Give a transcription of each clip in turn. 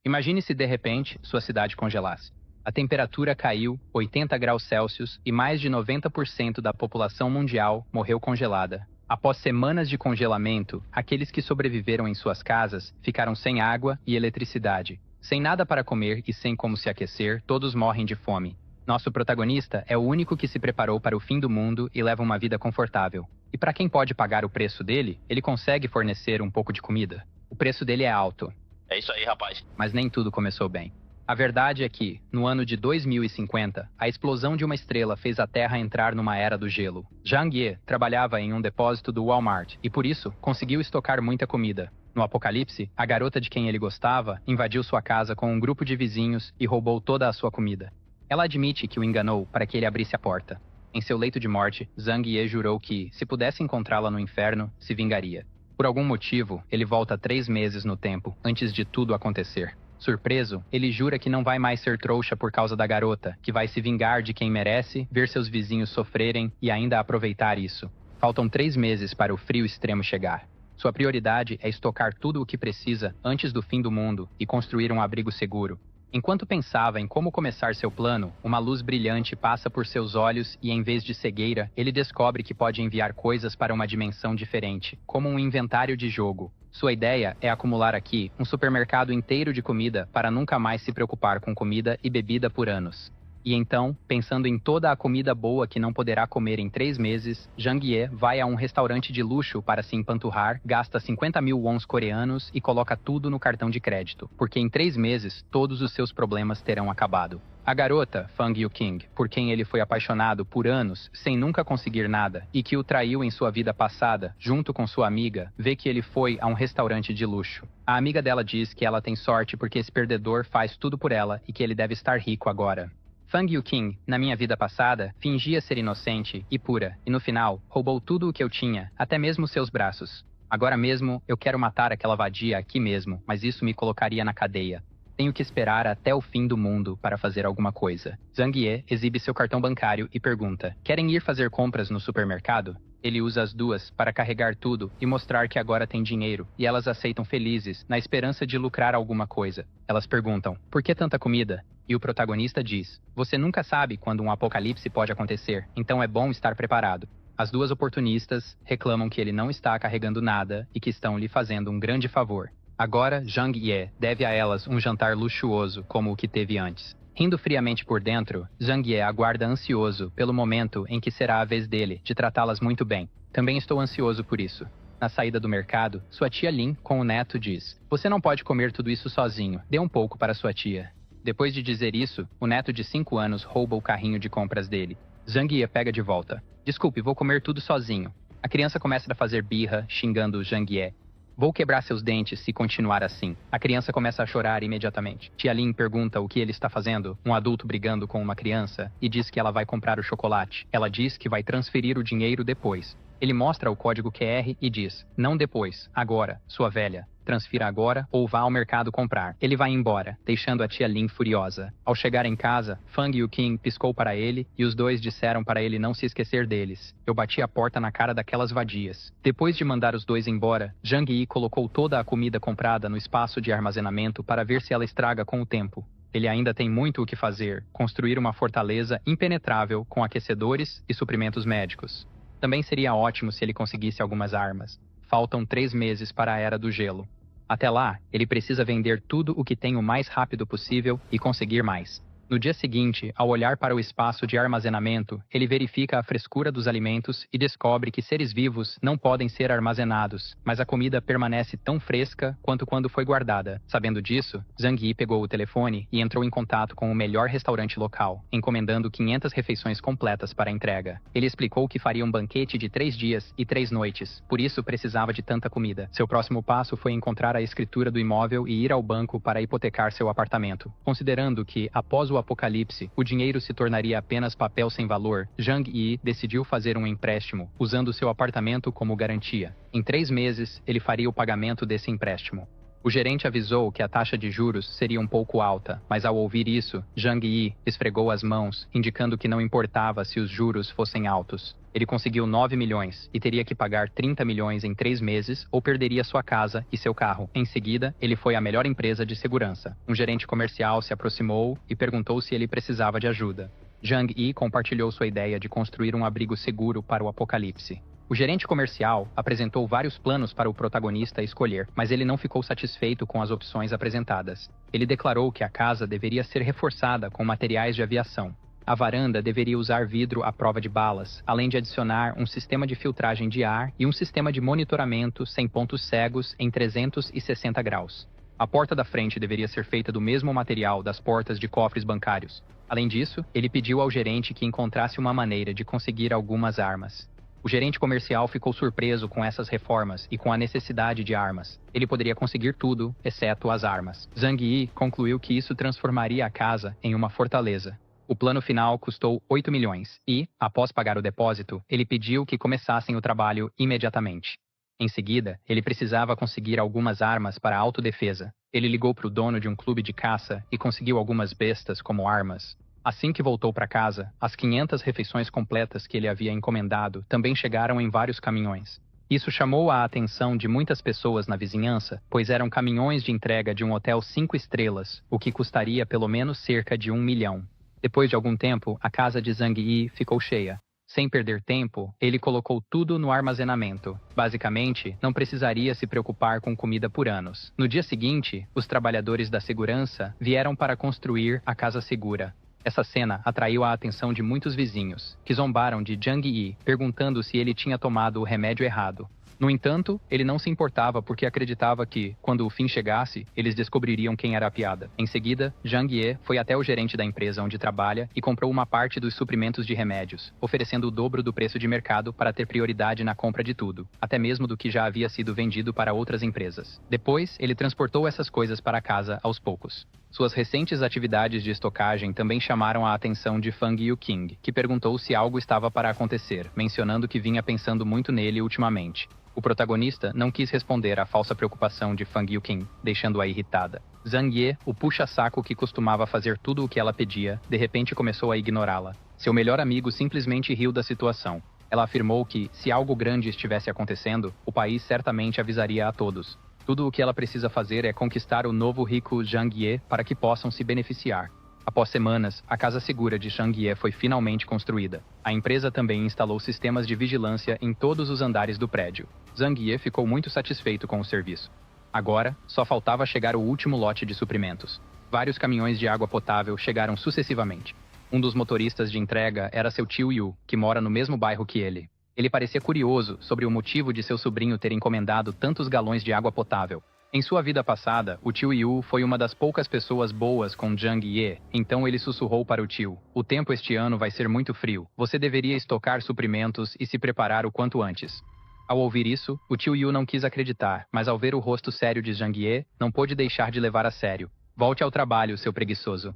Imagine se de repente sua cidade congelasse. A temperatura caiu 80 graus Celsius e mais de 90% da população mundial morreu congelada. Após semanas de congelamento, aqueles que sobreviveram em suas casas ficaram sem água e eletricidade. Sem nada para comer e sem como se aquecer, todos morrem de fome. Nosso protagonista é o único que se preparou para o fim do mundo e leva uma vida confortável. E para quem pode pagar o preço dele, ele consegue fornecer um pouco de comida. O preço dele é alto. É isso aí, rapaz. Mas nem tudo começou bem. A verdade é que, no ano de 2050, a explosão de uma estrela fez a Terra entrar numa era do gelo. Zhang Ye trabalhava em um depósito do Walmart e, por isso, conseguiu estocar muita comida. No apocalipse, a garota de quem ele gostava invadiu sua casa com um grupo de vizinhos e roubou toda a sua comida. Ela admite que o enganou para que ele abrisse a porta. Em seu leito de morte, Zhang Ye jurou que, se pudesse encontrá-la no inferno, se vingaria. Por algum motivo, ele volta 3 meses no tempo, antes de tudo acontecer. Surpreso, ele jura que não vai mais ser trouxa por causa da garota, que vai se vingar de quem merece, ver seus vizinhos sofrerem e ainda aproveitar isso. Faltam 3 meses para o frio extremo chegar. Sua prioridade é estocar tudo o que precisa antes do fim do mundo e construir um abrigo seguro. Enquanto pensava em como começar seu plano, uma luz brilhante passa por seus olhos e, em vez de cegueira, ele descobre que pode enviar coisas para uma dimensão diferente, como um inventário de jogo. Sua ideia é acumular aqui um supermercado inteiro de comida para nunca mais se preocupar com comida e bebida por anos. E então, pensando em toda a comida boa que não poderá comer em 3 meses, Zhang Ye vai a um restaurante de luxo para se empanturrar, gasta 50 mil wons coreanos e coloca tudo no cartão de crédito, porque em 3 meses todos os seus problemas terão acabado. A garota, Fang Yuqing, por quem ele foi apaixonado por anos sem nunca conseguir nada e que o traiu em sua vida passada, junto com sua amiga, vê que ele foi a um restaurante de luxo. A amiga dela diz que ela tem sorte porque esse perdedor faz tudo por ela e que ele deve estar rico agora. Fang Yuqing, na minha vida passada, fingia ser inocente e pura, e no final, roubou tudo o que eu tinha, até mesmo seus braços. Agora mesmo, eu quero matar aquela vadia aqui mesmo, mas isso me colocaria na cadeia. Tenho que esperar até o fim do mundo para fazer alguma coisa. Zhang Ye exibe seu cartão bancário e pergunta: querem ir fazer compras no supermercado? Ele usa as duas para carregar tudo e mostrar que agora tem dinheiro, e elas aceitam felizes, na esperança de lucrar alguma coisa. Elas perguntam: por que tanta comida? E o protagonista diz: você nunca sabe quando um apocalipse pode acontecer, então é bom estar preparado. As duas oportunistas reclamam que ele não está carregando nada e que estão lhe fazendo um grande favor. Agora, Zhang Ye deve a elas um jantar luxuoso como o que teve antes. Rindo friamente por dentro, Zhang Ye aguarda ansioso pelo momento em que será a vez dele de tratá-las muito bem. Também estou ansioso por isso. Na saída do mercado, sua tia Lin, com o neto, diz: você não pode comer tudo isso sozinho, dê um pouco para sua tia. Depois de dizer isso, o neto de 5 anos rouba o carrinho de compras dele. Zhang Ye pega de volta: desculpe, vou comer tudo sozinho. A criança começa a fazer birra, xingando Zhang Ye. Vou quebrar seus dentes se continuar assim. A criança começa a chorar imediatamente. Tia Lin pergunta o que ele está fazendo, um adulto brigando com uma criança, e diz que ela vai comprar o chocolate. Ela diz que vai transferir o dinheiro depois. Ele mostra o código QR e diz: não depois, agora, sua velha. Transfira agora ou vá ao mercado comprar. Ele vai embora, deixando a tia Lin furiosa. Ao chegar em casa, Fang Yuqing piscou para ele e os dois disseram para ele não se esquecer deles. Eu bati a porta na cara daquelas vadias. Depois de mandar os dois embora, Zhang Yi colocou toda a comida comprada no espaço de armazenamento para ver se ela estraga com o tempo. Ele ainda tem muito o que fazer: construir uma fortaleza impenetrável com aquecedores e suprimentos médicos. Também seria ótimo se ele conseguisse algumas armas. Faltam 3 meses para a Era do Gelo. Até lá, ele precisa vender tudo o que tem o mais rápido possível e conseguir mais. No dia seguinte, ao olhar para o espaço de armazenamento, ele verifica a frescura dos alimentos e descobre que seres vivos não podem ser armazenados, mas a comida permanece tão fresca quanto quando foi guardada. Sabendo disso, Zhang Yi pegou o telefone e entrou em contato com o melhor restaurante local, encomendando 500 refeições completas para entrega. Ele explicou que faria um banquete de 3 dias e 3 noites, por isso precisava de tanta comida. Seu próximo passo foi encontrar a escritura do imóvel e ir ao banco para hipotecar seu apartamento. Considerando que, após o apocalipse, o dinheiro se tornaria apenas papel sem valor, Zhang Yi decidiu fazer um empréstimo, usando seu apartamento como garantia. Em 3 meses, ele faria o pagamento desse empréstimo. O gerente avisou que a taxa de juros seria um pouco alta, mas ao ouvir isso, Zhang Yi esfregou as mãos, indicando que não importava se os juros fossem altos. Ele conseguiu 9 milhões e teria que pagar 30 milhões em 3 meses ou perderia sua casa e seu carro. Em seguida, ele foi à melhor empresa de segurança. Um gerente comercial se aproximou e perguntou se ele precisava de ajuda. Zhang Yi compartilhou sua ideia de construir um abrigo seguro para o apocalipse. O gerente comercial apresentou vários planos para o protagonista escolher, mas ele não ficou satisfeito com as opções apresentadas. Ele declarou que a casa deveria ser reforçada com materiais de aviação. A varanda deveria usar vidro à prova de balas, além de adicionar um sistema de filtragem de ar e um sistema de monitoramento sem pontos cegos em 360 graus. A porta da frente deveria ser feita do mesmo material das portas de cofres bancários. Além disso, ele pediu ao gerente que encontrasse uma maneira de conseguir algumas armas. O gerente comercial ficou surpreso com essas reformas e com a necessidade de armas. Ele poderia conseguir tudo, exceto as armas. Zhang Yi concluiu que isso transformaria a casa em uma fortaleza. O plano final custou 8 milhões e, após pagar o depósito, ele pediu que começassem o trabalho imediatamente. Em seguida, ele precisava conseguir algumas armas para autodefesa. Ele ligou para o dono de um clube de caça e conseguiu algumas bestas como armas. Assim que voltou para casa, as 500 refeições completas que ele havia encomendado também chegaram em vários caminhões. Isso chamou a atenção de muitas pessoas na vizinhança, pois eram caminhões de entrega de um hotel 5 estrelas, o que custaria pelo menos cerca de 1 milhão. Depois de algum tempo, a casa de Zhang Yi ficou cheia. Sem perder tempo, ele colocou tudo no armazenamento. Basicamente, não precisaria se preocupar com comida por anos. No dia seguinte, os trabalhadores da segurança vieram para construir a casa segura. Essa cena atraiu a atenção de muitos vizinhos, que zombaram de Zhang Yi, perguntando se ele tinha tomado o remédio errado. No entanto, ele não se importava porque acreditava que, quando o fim chegasse, eles descobririam quem era a piada. Em seguida, Zhang Yi foi até o gerente da empresa onde trabalha e comprou uma parte dos suprimentos de remédios, oferecendo o dobro do preço de mercado para ter prioridade na compra de tudo, até mesmo do que já havia sido vendido para outras empresas. Depois, ele transportou essas coisas para casa aos poucos. Suas recentes atividades de estocagem também chamaram a atenção de Fang Yuqing, que perguntou se algo estava para acontecer, mencionando que vinha pensando muito nele ultimamente. O protagonista não quis responder à falsa preocupação de Fang Yuqing, deixando-a irritada. Zhang Yi, o puxa-saco que costumava fazer tudo o que ela pedia, de repente começou a ignorá-la. Seu melhor amigo simplesmente riu da situação. Ela afirmou que, se algo grande estivesse acontecendo, o país certamente avisaria a todos. Tudo o que ela precisa fazer é conquistar o novo rico Zhang Yi para que possam se beneficiar. Após semanas, a casa segura de Zhang Yi foi finalmente construída. A empresa também instalou sistemas de vigilância em todos os andares do prédio. Zhang Yi ficou muito satisfeito com o serviço. Agora, só faltava chegar o último lote de suprimentos. Vários caminhões de água potável chegaram sucessivamente. Um dos motoristas de entrega era seu tio Yu, que mora no mesmo bairro que ele. Ele parecia curioso sobre o motivo de seu sobrinho ter encomendado tantos galões de água potável. Em sua vida passada, o tio Yu foi uma das poucas pessoas boas com Zhang Yi, então ele sussurrou para o tio: "O tempo este ano vai ser muito frio. Você deveria estocar suprimentos e se preparar o quanto antes." Ao ouvir isso, o tio Yu não quis acreditar, mas ao ver o rosto sério de Zhang Yi, não pôde deixar de levar a sério. "Volte ao trabalho, seu preguiçoso."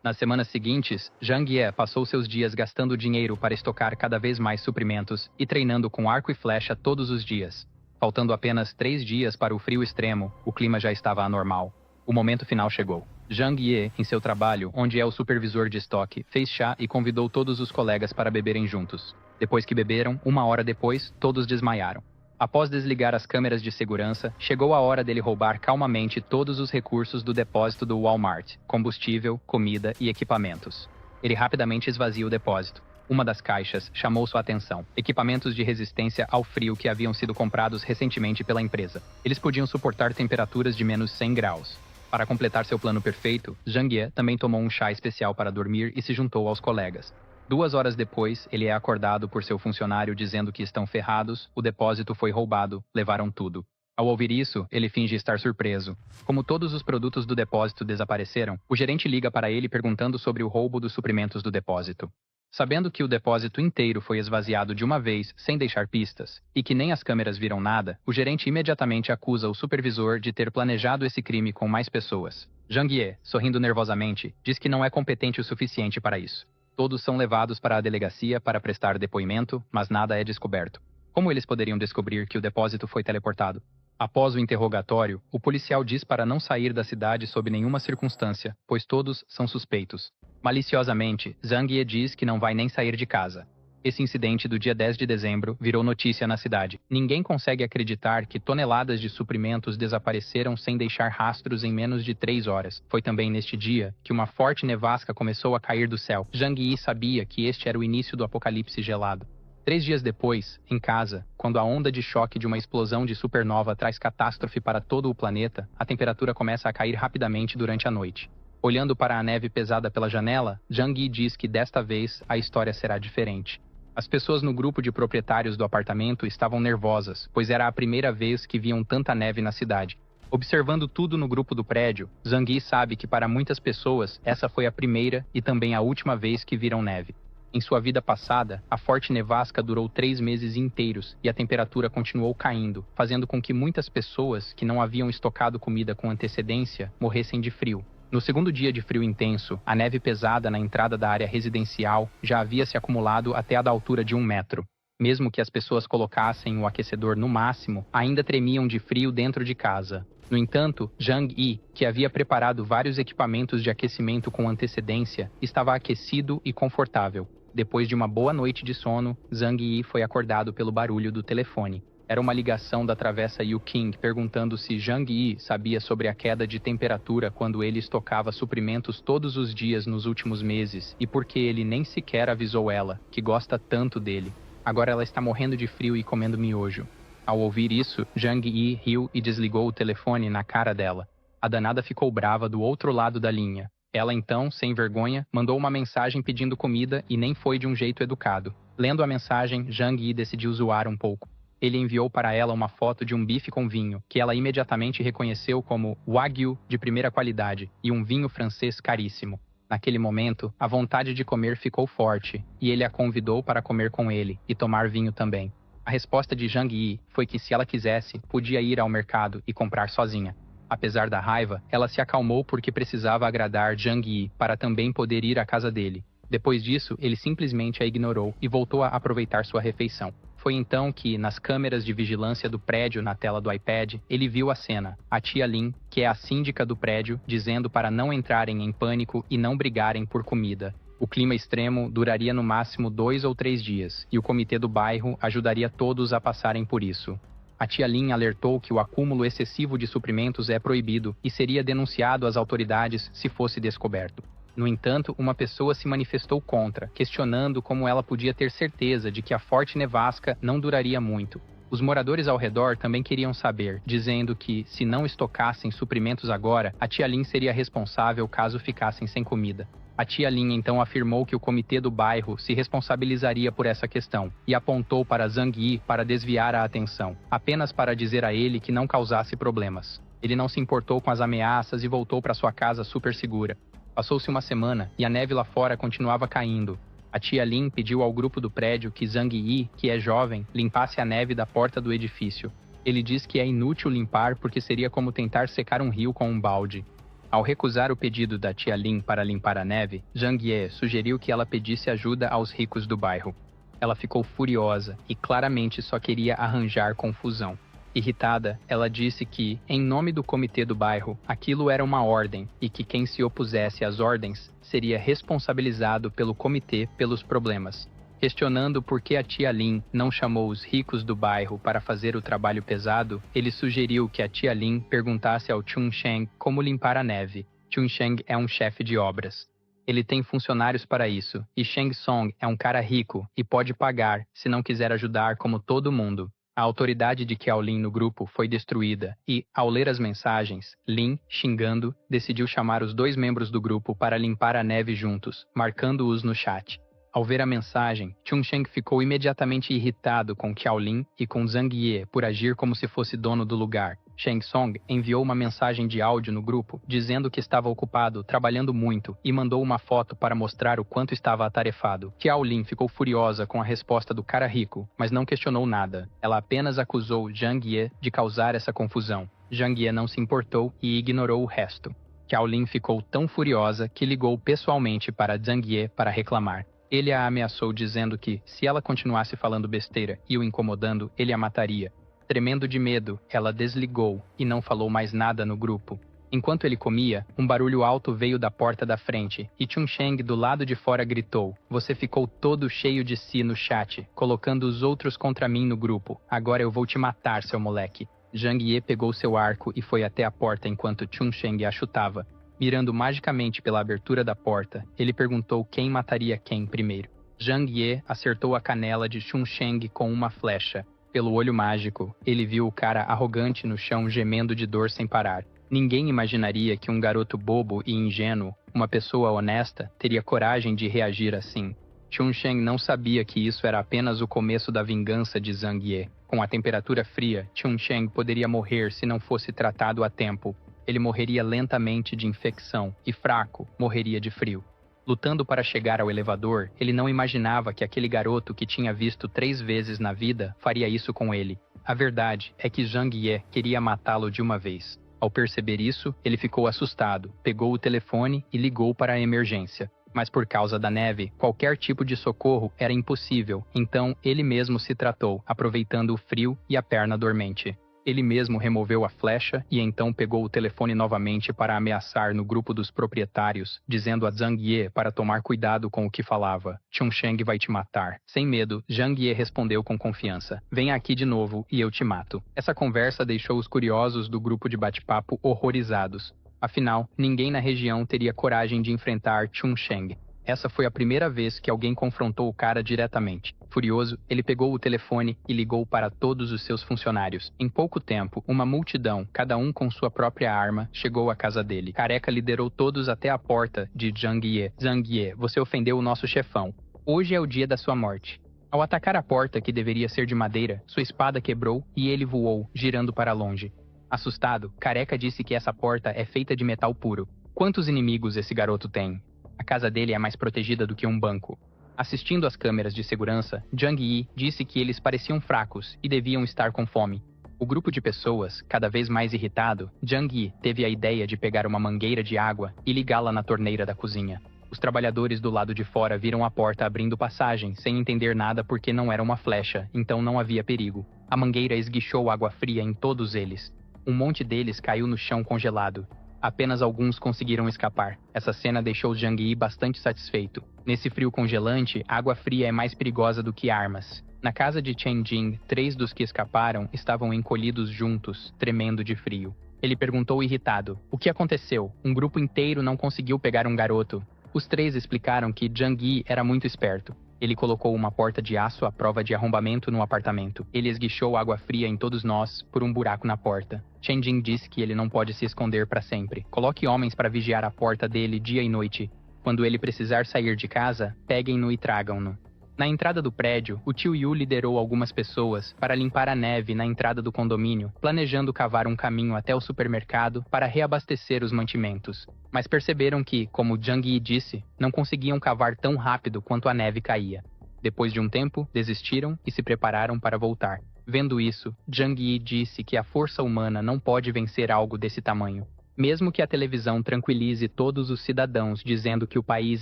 Nas semanas seguintes, Zhang Yi passou seus dias gastando dinheiro para estocar cada vez mais suprimentos e treinando com arco e flecha todos os dias. Faltando apenas 3 dias para o frio extremo, o clima já estava anormal. O momento final chegou. Zhang Yi, em seu trabalho, onde é o supervisor de estoque, fez chá e convidou todos os colegas para beberem juntos. Depois que beberam, 1 hora depois, todos desmaiaram. Após desligar as câmeras de segurança, chegou a hora dele roubar calmamente todos os recursos do depósito do Walmart: combustível, comida e equipamentos. Ele rapidamente esvazia o depósito. Uma das caixas chamou sua atenção: equipamentos de resistência ao frio que haviam sido comprados recentemente pela empresa. Eles podiam suportar temperaturas de menos 100 graus. Para completar seu plano perfeito, Zhang Yi também tomou um chá especial para dormir e se juntou aos colegas. 2 horas depois, ele é acordado por seu funcionário dizendo que estão ferrados, o depósito foi roubado, levaram tudo. Ao ouvir isso, ele finge estar surpreso. Como todos os produtos do depósito desapareceram, o gerente liga para ele perguntando sobre o roubo dos suprimentos do depósito. Sabendo que o depósito inteiro foi esvaziado de uma vez, sem deixar pistas, e que nem as câmeras viram nada, o gerente imediatamente acusa o supervisor de ter planejado esse crime com mais pessoas. Zhang Yi, sorrindo nervosamente, diz que não é competente o suficiente para isso. Todos são levados para a delegacia para prestar depoimento, mas nada é descoberto. Como eles poderiam descobrir que o depósito foi teleportado? Após o interrogatório, o policial diz para não sair da cidade sob nenhuma circunstância, pois todos são suspeitos. Maliciosamente, Zhang Ye diz que não vai nem sair de casa. Esse incidente do dia 10 de dezembro virou notícia na cidade. Ninguém consegue acreditar que toneladas de suprimentos desapareceram sem deixar rastros em menos de 3 horas. Foi também neste dia que uma forte nevasca começou a cair do céu. Zhang Yi sabia que este era o início do apocalipse gelado. 3 dias depois, em casa, quando a onda de choque de uma explosão de supernova traz catástrofe para todo o planeta, a temperatura começa a cair rapidamente durante a noite. Olhando para a neve pesada pela janela, Zhang Yi diz que desta vez a história será diferente. As pessoas no grupo de proprietários do apartamento estavam nervosas, pois era a primeira vez que viam tanta neve na cidade. Observando tudo no grupo do prédio, Zhang Yi sabe que para muitas pessoas essa foi a primeira e também a última vez que viram neve. Em sua vida passada, a forte nevasca durou 3 meses inteiros e a temperatura continuou caindo, fazendo com que muitas pessoas que não haviam estocado comida com antecedência morressem de frio. No segundo dia de frio intenso, a neve pesada na entrada da área residencial já havia se acumulado até a da altura de 1 metro. Mesmo que as pessoas colocassem o aquecedor no máximo, ainda tremiam de frio dentro de casa. No entanto, Zhang Yi, que havia preparado vários equipamentos de aquecimento com antecedência, estava aquecido e confortável. Depois de uma boa noite de sono, Zhang Yi foi acordado pelo barulho do telefone. Era uma ligação da travessa Yuqing perguntando se Zhang Yi sabia sobre a queda de temperatura quando ele estocava suprimentos todos os dias nos últimos meses e por que ele nem sequer avisou ela, que gosta tanto dele. Agora ela está morrendo de frio e comendo miojo. Ao ouvir isso, Zhang Yi riu e desligou o telefone na cara dela. A danada ficou brava do outro lado da linha. Ela então, sem vergonha, mandou uma mensagem pedindo comida e nem foi de um jeito educado. Lendo a mensagem, Zhang Yi decidiu zoar um pouco. Ele enviou para ela uma foto de um bife com vinho, que ela imediatamente reconheceu como Wagyu de primeira qualidade e um vinho francês caríssimo. Naquele momento, a vontade de comer ficou forte, e ele a convidou para comer com ele e tomar vinho também. A resposta de Zhang Yi foi que se ela quisesse, podia ir ao mercado e comprar sozinha. Apesar da raiva, ela se acalmou porque precisava agradar Zhang Yi para também poder ir à casa dele. Depois disso, ele simplesmente a ignorou e voltou a aproveitar sua refeição. Foi então que, nas câmeras de vigilância do prédio na tela do iPad, ele viu a cena. A tia Lin, que é a síndica do prédio, dizendo para não entrarem em pânico e não brigarem por comida. O clima extremo duraria no máximo 2 ou 3 dias, e o comitê do bairro ajudaria todos a passarem por isso. A tia Lin alertou que o acúmulo excessivo de suprimentos é proibido e seria denunciado às autoridades se fosse descoberto. No entanto, uma pessoa se manifestou contra, questionando como ela podia ter certeza de que a forte nevasca não duraria muito. Os moradores ao redor também queriam saber, dizendo que, se não estocassem suprimentos agora, a tia Lin seria responsável caso ficassem sem comida. A tia Lin então afirmou que o comitê do bairro se responsabilizaria por essa questão e apontou para Zhang Yi para desviar a atenção, apenas para dizer a ele que não causasse problemas. Ele não se importou com as ameaças e voltou para sua casa super segura. Passou-se uma semana e a neve lá fora continuava caindo. A tia Lin pediu ao grupo do prédio que Zhang Yi, que é jovem, limpasse a neve da porta do edifício. Ele diz que é inútil limpar porque seria como tentar secar um rio com um balde. Ao recusar o pedido da tia Lin para limpar a neve, Zhang Yi sugeriu que ela pedisse ajuda aos ricos do bairro. Ela ficou furiosa e claramente só queria arranjar confusão. Irritada, ela disse que, em nome do comitê do bairro, aquilo era uma ordem e que quem se opusesse às ordens seria responsabilizado pelo comitê pelos problemas. Questionando por que a tia Lin não chamou os ricos do bairro para fazer o trabalho pesado, ele sugeriu que a tia Lin perguntasse ao Chun Sheng como limpar a neve. Chun Sheng é um chefe de obras. Ele tem funcionários para isso, e Sheng Song é um cara rico e pode pagar se não quiser ajudar como todo mundo. A autoridade de Qiao Lin no grupo foi destruída e, ao ler as mensagens, Lin, xingando, decidiu chamar os 2 membros do grupo para limpar a neve juntos, marcando-os no chat. Ao ver a mensagem, Chun Sheng ficou imediatamente irritado com Qiao Lin e com Zhang Yi por agir como se fosse dono do lugar. Sheng Song enviou uma mensagem de áudio no grupo, dizendo que estava ocupado, trabalhando muito, e mandou uma foto para mostrar o quanto estava atarefado. Qiao Lin ficou furiosa com a resposta do cara rico, mas não questionou nada. Ela apenas acusou Zhang Yi de causar essa confusão. Zhang Yi não se importou e ignorou o resto. Qiao Lin ficou tão furiosa que ligou pessoalmente para Zhang Yi para reclamar. Ele a ameaçou dizendo que, se ela continuasse falando besteira e o incomodando, ele a mataria. Tremendo de medo, ela desligou e não falou mais nada no grupo. Enquanto ele comia, um barulho alto veio da porta da frente, e Chun Sheng do lado de fora gritou: "Você ficou todo cheio de si no chat, colocando os outros contra mim no grupo. Agora eu vou te matar, seu moleque." Zhang Ye pegou seu arco e foi até a porta enquanto Chun Sheng a chutava. Mirando magicamente pela abertura da porta, ele perguntou quem mataria quem primeiro. Zhang Ye acertou a canela de Chun Sheng com uma flecha. Pelo olho mágico, ele viu o cara arrogante no chão gemendo de dor sem parar. Ninguém imaginaria que um garoto bobo e ingênuo, uma pessoa honesta, teria coragem de reagir assim. Chun Sheng não sabia que isso era apenas o começo da vingança de Zhang Ye. Com a temperatura fria, Chun Sheng poderia morrer se não fosse tratado a tempo. Ele morreria lentamente de infecção e, fraco, morreria de frio. Lutando para chegar ao elevador, ele não imaginava que aquele garoto que tinha visto 3 vezes na vida faria isso com ele. A verdade é que Zhang Ye queria matá-lo de uma vez. Ao perceber isso, ele ficou assustado, pegou o telefone e ligou para a emergência. Mas por causa da neve, qualquer tipo de socorro era impossível, então ele mesmo se tratou, aproveitando o frio e a perna dormente. Ele mesmo removeu a flecha e então pegou o telefone novamente para ameaçar no grupo dos proprietários, dizendo a Zhang Ye para tomar cuidado com o que falava. Chun Sheng vai te matar. Sem medo, Zhang Ye respondeu com confiança. Venha aqui de novo e eu te mato. Essa conversa deixou os curiosos do grupo de bate-papo horrorizados. Afinal, ninguém na região teria coragem de enfrentar Chun Sheng. Essa foi a primeira vez que alguém confrontou o cara diretamente. Furioso, ele pegou o telefone e ligou para todos os seus funcionários. Em pouco tempo, uma multidão, cada um com sua própria arma, chegou à casa dele. Careca liderou todos até a porta de Zhang Ye. Zhang Ye, você ofendeu o nosso chefão. Hoje é o dia da sua morte. Ao atacar a porta, que deveria ser de madeira, sua espada quebrou e ele voou, girando para longe. Assustado, Careca disse que essa porta é feita de metal puro. Quantos inimigos esse garoto tem? A casa dele é mais protegida do que um banco. Assistindo às câmeras de segurança, Zhang Yi disse que eles pareciam fracos e deviam estar com fome. O grupo de pessoas, cada vez mais irritado, Zhang Yi teve a ideia de pegar uma mangueira de água e ligá-la na torneira da cozinha. Os trabalhadores do lado de fora viram a porta abrindo passagem, sem entender nada porque não era uma flecha, então não havia perigo. A mangueira esguichou água fria em todos eles. Um monte deles caiu no chão congelado. Apenas alguns conseguiram escapar. Essa cena deixou Zhang Yi bastante satisfeito. Nesse frio congelante, água fria é mais perigosa do que armas. Na casa de Chen Jing, 3 dos que escaparam estavam encolhidos juntos, tremendo de frio. Ele perguntou irritado: "O que aconteceu? Um grupo inteiro não conseguiu pegar um garoto." Os 3 explicaram que Zhang Yi era muito esperto. Ele colocou uma porta de aço à prova de arrombamento no apartamento. Ele esguichou água fria em todos nós por um buraco na porta. Chen Jing disse que ele não pode se esconder para sempre. Coloque homens para vigiar a porta dele dia e noite. Quando ele precisar sair de casa, peguem-no e tragam-no. Na entrada do prédio, o tio Yu liderou algumas pessoas para limpar a neve na entrada do condomínio, planejando cavar um caminho até o supermercado para reabastecer os mantimentos. Mas perceberam que, como Zhang Yi disse, não conseguiam cavar tão rápido quanto a neve caía. Depois de um tempo, desistiram e se prepararam para voltar. Vendo isso, Zhang Yi disse que a força humana não pode vencer algo desse tamanho. Mesmo que a televisão tranquilize todos os cidadãos dizendo que o país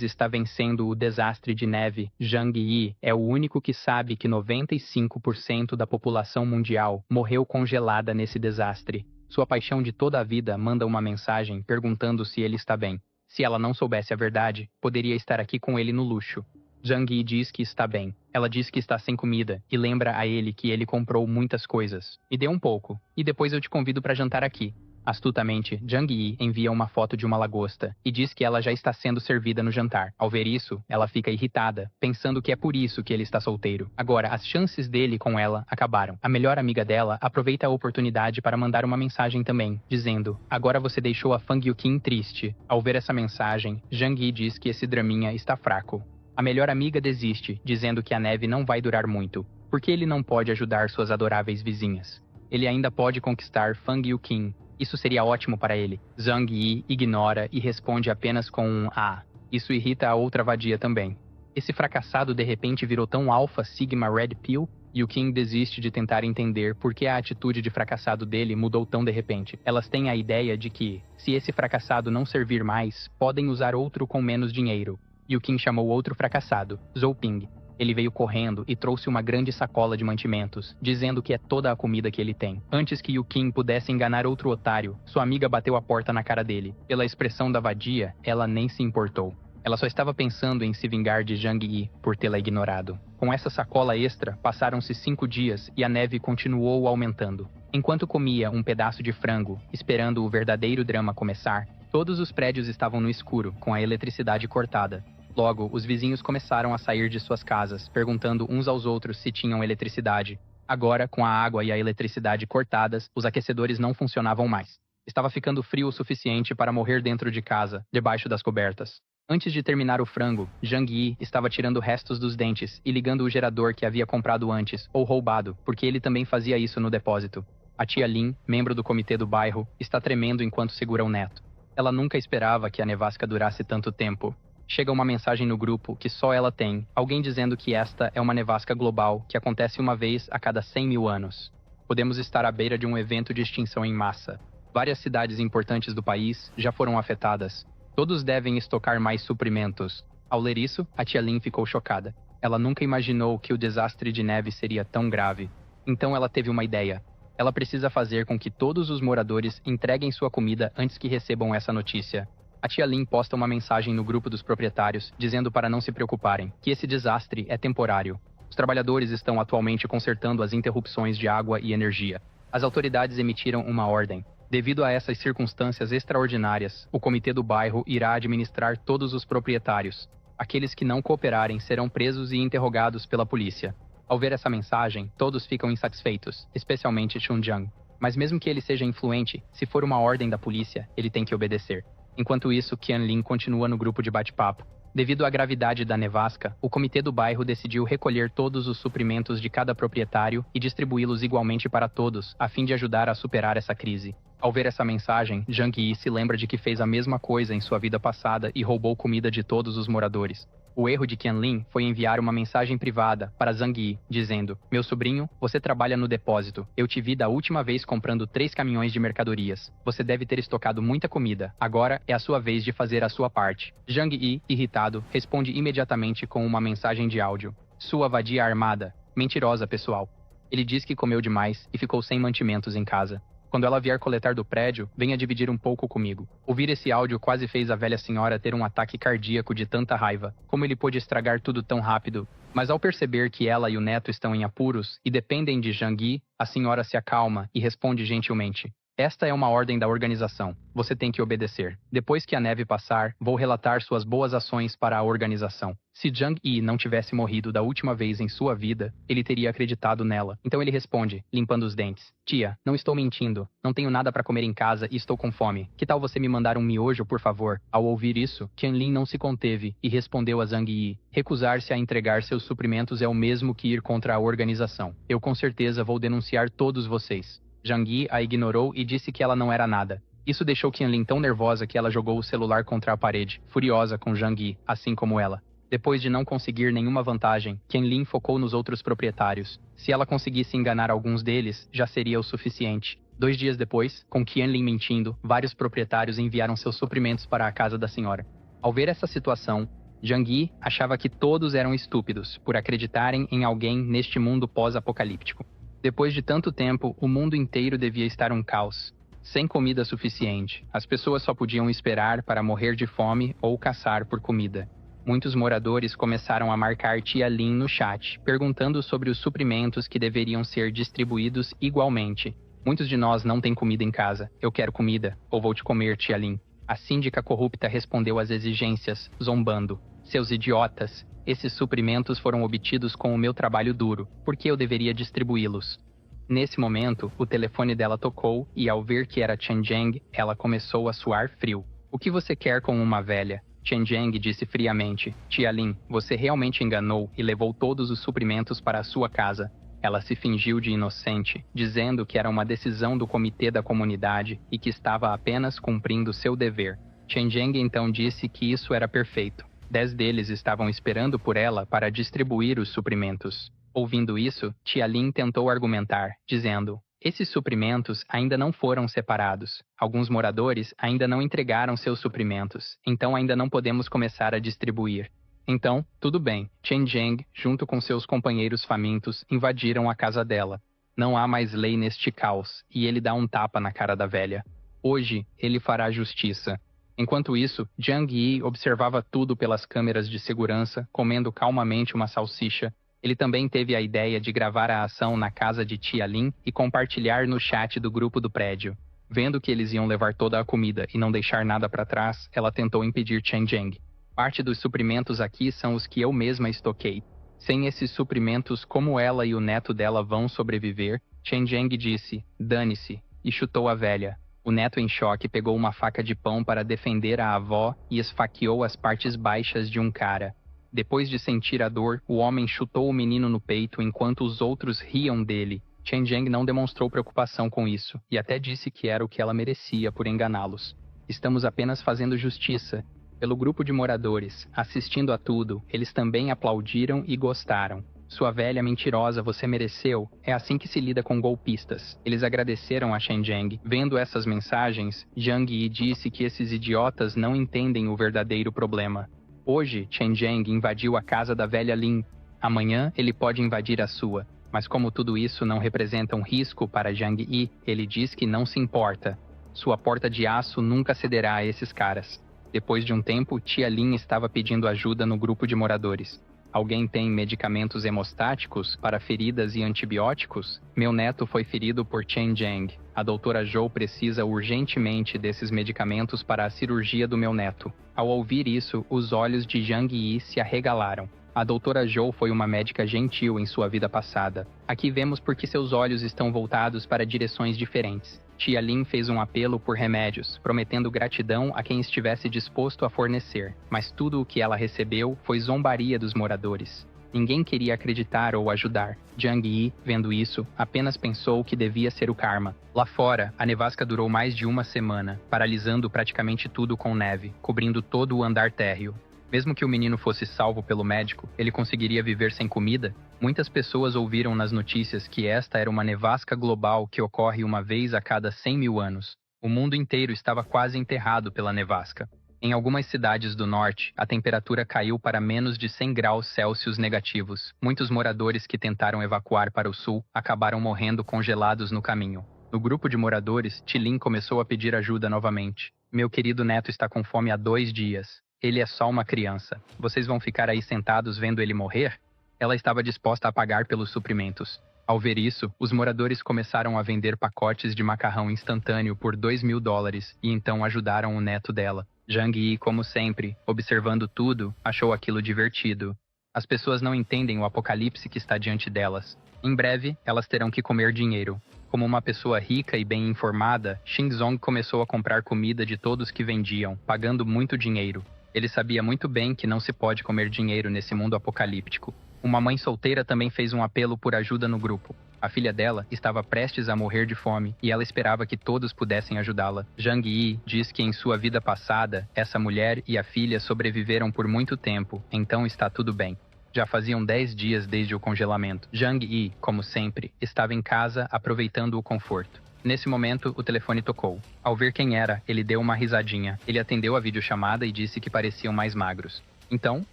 está vencendo o desastre de neve, Zhang Yi é o único que sabe que 95% da população mundial morreu congelada nesse desastre. Sua paixão de toda a vida manda uma mensagem perguntando se ele está bem. Se ela não soubesse a verdade, poderia estar aqui com ele no luxo. Zhang Yi diz que está bem. Ela diz que está sem comida e lembra a ele que ele comprou muitas coisas. Me dê um pouco, e depois eu te convido para jantar aqui. Astutamente, Zhang Yi envia uma foto de uma lagosta e diz que ela já está sendo servida no jantar. Ao ver isso, ela fica irritada, pensando que é por isso que ele está solteiro. Agora, as chances dele com ela acabaram. A melhor amiga dela aproveita a oportunidade para mandar uma mensagem também, dizendo: "Agora você deixou a Fang Yuqin triste." Ao ver essa mensagem, Zhang Yi diz que esse draminha está fraco. A melhor amiga desiste, dizendo que a neve não vai durar muito, porque ele não pode ajudar suas adoráveis vizinhas. Ele ainda pode conquistar Fang Yuqin. Isso seria ótimo para ele. Zhang Yi ignora e responde apenas com um "ah". Isso irrita a outra vadia também. Esse fracassado de repente virou tão Alpha Sigma Red Pill? Yuqin desiste de tentar entender por que a atitude de fracassado dele mudou tão de repente. Elas têm a ideia de que, se esse fracassado não servir mais, podem usar outro com menos dinheiro. Yuqin chamou outro fracassado, Zhou Ping. Ele veio correndo e trouxe uma grande sacola de mantimentos, dizendo que é toda a comida que ele tem. Antes que Yu Qin pudesse enganar outro otário, sua amiga bateu a porta na cara dele. Pela expressão da vadia, ela nem se importou. Ela só estava pensando em se vingar de Zhang Yi por tê-la ignorado. Com essa sacola extra, passaram-se 5 dias e a neve continuou aumentando. Enquanto comia um pedaço de frango, esperando o verdadeiro drama começar, todos os prédios estavam no escuro, com a eletricidade cortada. Logo, os vizinhos começaram a sair de suas casas, perguntando uns aos outros se tinham eletricidade. Agora, com a água e a eletricidade cortadas, os aquecedores não funcionavam mais. Estava ficando frio o suficiente para morrer dentro de casa, debaixo das cobertas. Antes de terminar o frango, Zhang Yi estava tirando restos dos dentes e ligando o gerador que havia comprado antes, ou roubado, porque ele também fazia isso no depósito. A tia Lin, membro do comitê do bairro, está tremendo enquanto segura o neto. Ela nunca esperava que a nevasca durasse tanto tempo. Chega uma mensagem no grupo que só ela tem, alguém dizendo que esta é uma nevasca global que acontece uma vez a cada 100 mil anos. Podemos estar à beira de um evento de extinção em massa. Várias cidades importantes do país já foram afetadas. Todos devem estocar mais suprimentos. Ao ler isso, a tia Lin ficou chocada. Ela nunca imaginou que o desastre de neve seria tão grave. Então ela teve uma ideia. Ela precisa fazer com que todos os moradores entreguem sua comida antes que recebam essa notícia. A tia Lin posta uma mensagem no grupo dos proprietários, dizendo para não se preocuparem, que esse desastre é temporário. Os trabalhadores estão atualmente consertando as interrupções de água e energia. As autoridades emitiram uma ordem. Devido a essas circunstâncias extraordinárias, o comitê do bairro irá administrar todos os proprietários. Aqueles que não cooperarem serão presos e interrogados pela polícia. Ao ver essa mensagem, todos ficam insatisfeitos, especialmente Chunjiang. Mas mesmo que ele seja influente, se for uma ordem da polícia, ele tem que obedecer. Enquanto isso, Qianlin continua no grupo de bate-papo. Devido à gravidade da nevasca, o comitê do bairro decidiu recolher todos os suprimentos de cada proprietário e distribuí-los igualmente para todos, a fim de ajudar a superar essa crise. Ao ver essa mensagem, Zhang Yi se lembra de que fez a mesma coisa em sua vida passada e roubou comida de todos os moradores. O erro de Qianlin foi enviar uma mensagem privada para Zhang Yi, dizendo: "Meu sobrinho, você trabalha no depósito. Eu te vi da última vez comprando 3 caminhões de mercadorias. Você deve ter estocado muita comida. Agora é a sua vez de fazer a sua parte." Zhang Yi, irritado, responde imediatamente com uma mensagem de áudio: "Sua vadia armada. Mentirosa, pessoal." Ele diz que comeu demais e ficou sem mantimentos em casa. Quando ela vier coletar do prédio, venha dividir um pouco comigo. Ouvir esse áudio quase fez a velha senhora ter um ataque cardíaco de tanta raiva. Como ele pôde estragar tudo tão rápido? Mas ao perceber que ela e o neto estão em apuros e dependem de Zhang Yi, a senhora se acalma e responde gentilmente: "Esta é uma ordem da organização. Você tem que obedecer. Depois que a neve passar, vou relatar suas boas ações para a organização." Se Zhang Yi não tivesse morrido da última vez em sua vida, ele teria acreditado nela. Então ele responde, limpando os dentes: "Tia, não estou mentindo. Não tenho nada para comer em casa e estou com fome. Que tal você me mandar um miojo, por favor?" Ao ouvir isso, Qianlin não se conteve e respondeu a Zhang Yi: "Recusar-se a entregar seus suprimentos é o mesmo que ir contra a organização. Eu com certeza vou denunciar todos vocês." Zhang Yi a ignorou e disse que ela não era nada. Isso deixou Qianlin tão nervosa que ela jogou o celular contra a parede, furiosa com Zhang Yi, assim como ela. Depois de não conseguir nenhuma vantagem, Qianlin focou nos outros proprietários. Se ela conseguisse enganar alguns deles, já seria o suficiente. 2 dias depois, com Qianlin mentindo, vários proprietários enviaram seus suprimentos para a casa da senhora. Ao ver essa situação, Zhang Yi achava que todos eram estúpidos por acreditarem em alguém neste mundo pós-apocalíptico. Depois de tanto tempo, o mundo inteiro devia estar um caos. Sem comida suficiente, as pessoas só podiam esperar para morrer de fome ou caçar por comida. Muitos moradores começaram a marcar Tia Lin no chat, perguntando sobre os suprimentos que deveriam ser distribuídos igualmente. "Muitos de nós não têm comida em casa. Eu quero comida, ou vou te comer, Tia Lin." A síndica corrupta respondeu às exigências, zombando: "Seus idiotas! Esses suprimentos foram obtidos com o meu trabalho duro. Por que eu deveria distribuí-los?" Nesse momento, o telefone dela tocou e, ao ver que era Chen Zheng, ela começou a suar frio. "O que você quer com uma velha?" Chen Zheng disse friamente: "Tia Lin, você realmente enganou e levou todos os suprimentos para a sua casa." Ela se fingiu de inocente, dizendo que era uma decisão do comitê da comunidade e que estava apenas cumprindo seu dever. Chen Zheng então disse que isso era perfeito. 10 deles estavam esperando por ela para distribuir os suprimentos. Ouvindo isso, Tia Lin tentou argumentar, dizendo: "Esses suprimentos ainda não foram separados. Alguns moradores ainda não entregaram seus suprimentos, então ainda não podemos começar a distribuir." Então, tudo bem. Chen Zheng, junto com seus companheiros famintos, invadiram a casa dela. Não há mais lei neste caos, e ele dá um tapa na cara da velha. Hoje, ele fará justiça. Enquanto isso, Jiang Yi observava tudo pelas câmeras de segurança, comendo calmamente uma salsicha. Ele também teve a ideia de gravar a ação na casa de Tia Lin e compartilhar no chat do grupo do prédio. Vendo que eles iam levar toda a comida e não deixar nada para trás, ela tentou impedir Chen Zheng. Parte dos suprimentos aqui são os que eu mesma estoquei. Sem esses suprimentos, como ela e o neto dela vão sobreviver? Chen Zheng disse, dane-se, e chutou a velha. O neto em choque pegou uma faca de pão para defender a avó e esfaqueou as partes baixas de um cara. Depois de sentir a dor, o homem chutou o menino no peito enquanto os outros riam dele. Chen Zheng não demonstrou preocupação com isso, e até disse que era o que ela merecia por enganá-los. Estamos apenas fazendo justiça. Pelo grupo de moradores, assistindo a tudo, eles também aplaudiram e gostaram. Sua velha mentirosa, você mereceu. É assim que se lida com golpistas. Eles agradeceram a Chen Zheng. Vendo essas mensagens, Jiang Yi disse que esses idiotas não entendem o verdadeiro problema. Hoje, Chen Zheng invadiu a casa da velha Lin. Amanhã, ele pode invadir a sua. Mas como tudo isso não representa um risco para Jiang Yi, ele diz que não se importa. Sua porta de aço nunca cederá a esses caras. Depois de um tempo, Tia Lin estava pedindo ajuda no grupo de moradores. Alguém tem medicamentos hemostáticos para feridas e antibióticos? Meu neto foi ferido por Chen Zheng. A doutora Zhou precisa urgentemente desses medicamentos para a cirurgia do meu neto. Ao ouvir isso, os olhos de Jiang Yi se arregalaram. A doutora Zhou foi uma médica gentil em sua vida passada. Aqui vemos porque seus olhos estão voltados para direções diferentes. Tia Lin fez um apelo por remédios, prometendo gratidão a quem estivesse disposto a fornecer. Mas tudo o que ela recebeu foi zombaria dos moradores. Ninguém queria acreditar ou ajudar. Jiang Yi, vendo isso, apenas pensou que devia ser o karma. Lá fora, a nevasca durou mais de uma semana, paralisando praticamente tudo com neve, cobrindo todo o andar térreo. Mesmo que o menino fosse salvo pelo médico, ele conseguiria viver sem comida? Muitas pessoas ouviram nas notícias que esta era uma nevasca global que ocorre uma vez a cada 100 mil anos. O mundo inteiro estava quase enterrado pela nevasca. Em algumas cidades do norte, a temperatura caiu para menos de 100 graus Celsius negativos. Muitos moradores que tentaram evacuar para o sul acabaram morrendo congelados no caminho. No grupo de moradores, Tilin começou a pedir ajuda novamente. Meu querido neto está com fome há 2 dias. Ele é só uma criança. Vocês vão ficar aí sentados vendo ele morrer? Ela estava disposta a pagar pelos suprimentos. Ao ver isso, os moradores começaram a vender pacotes de macarrão instantâneo por $2.000 e então ajudaram o neto dela. Jiang Yi, como sempre, observando tudo, achou aquilo divertido. As pessoas não entendem o apocalipse que está diante delas. Em breve, elas terão que comer dinheiro. Como uma pessoa rica e bem informada, Xingzong começou a comprar comida de todos que vendiam, pagando muito dinheiro. Ele sabia muito bem que não se pode comer dinheiro nesse mundo apocalíptico. Uma mãe solteira também fez um apelo por ajuda no grupo. A filha dela estava prestes a morrer de fome e ela esperava que todos pudessem ajudá-la. Jiang Yi diz que em sua vida passada, essa mulher e a filha sobreviveram por muito tempo, então está tudo bem. Já faziam 10 dias desde o congelamento. Jiang Yi, como sempre, estava em casa aproveitando o conforto. Nesse momento, o telefone tocou. Ao ver quem era, ele deu uma risadinha. Ele atendeu a videochamada e disse que pareciam mais magros. Então,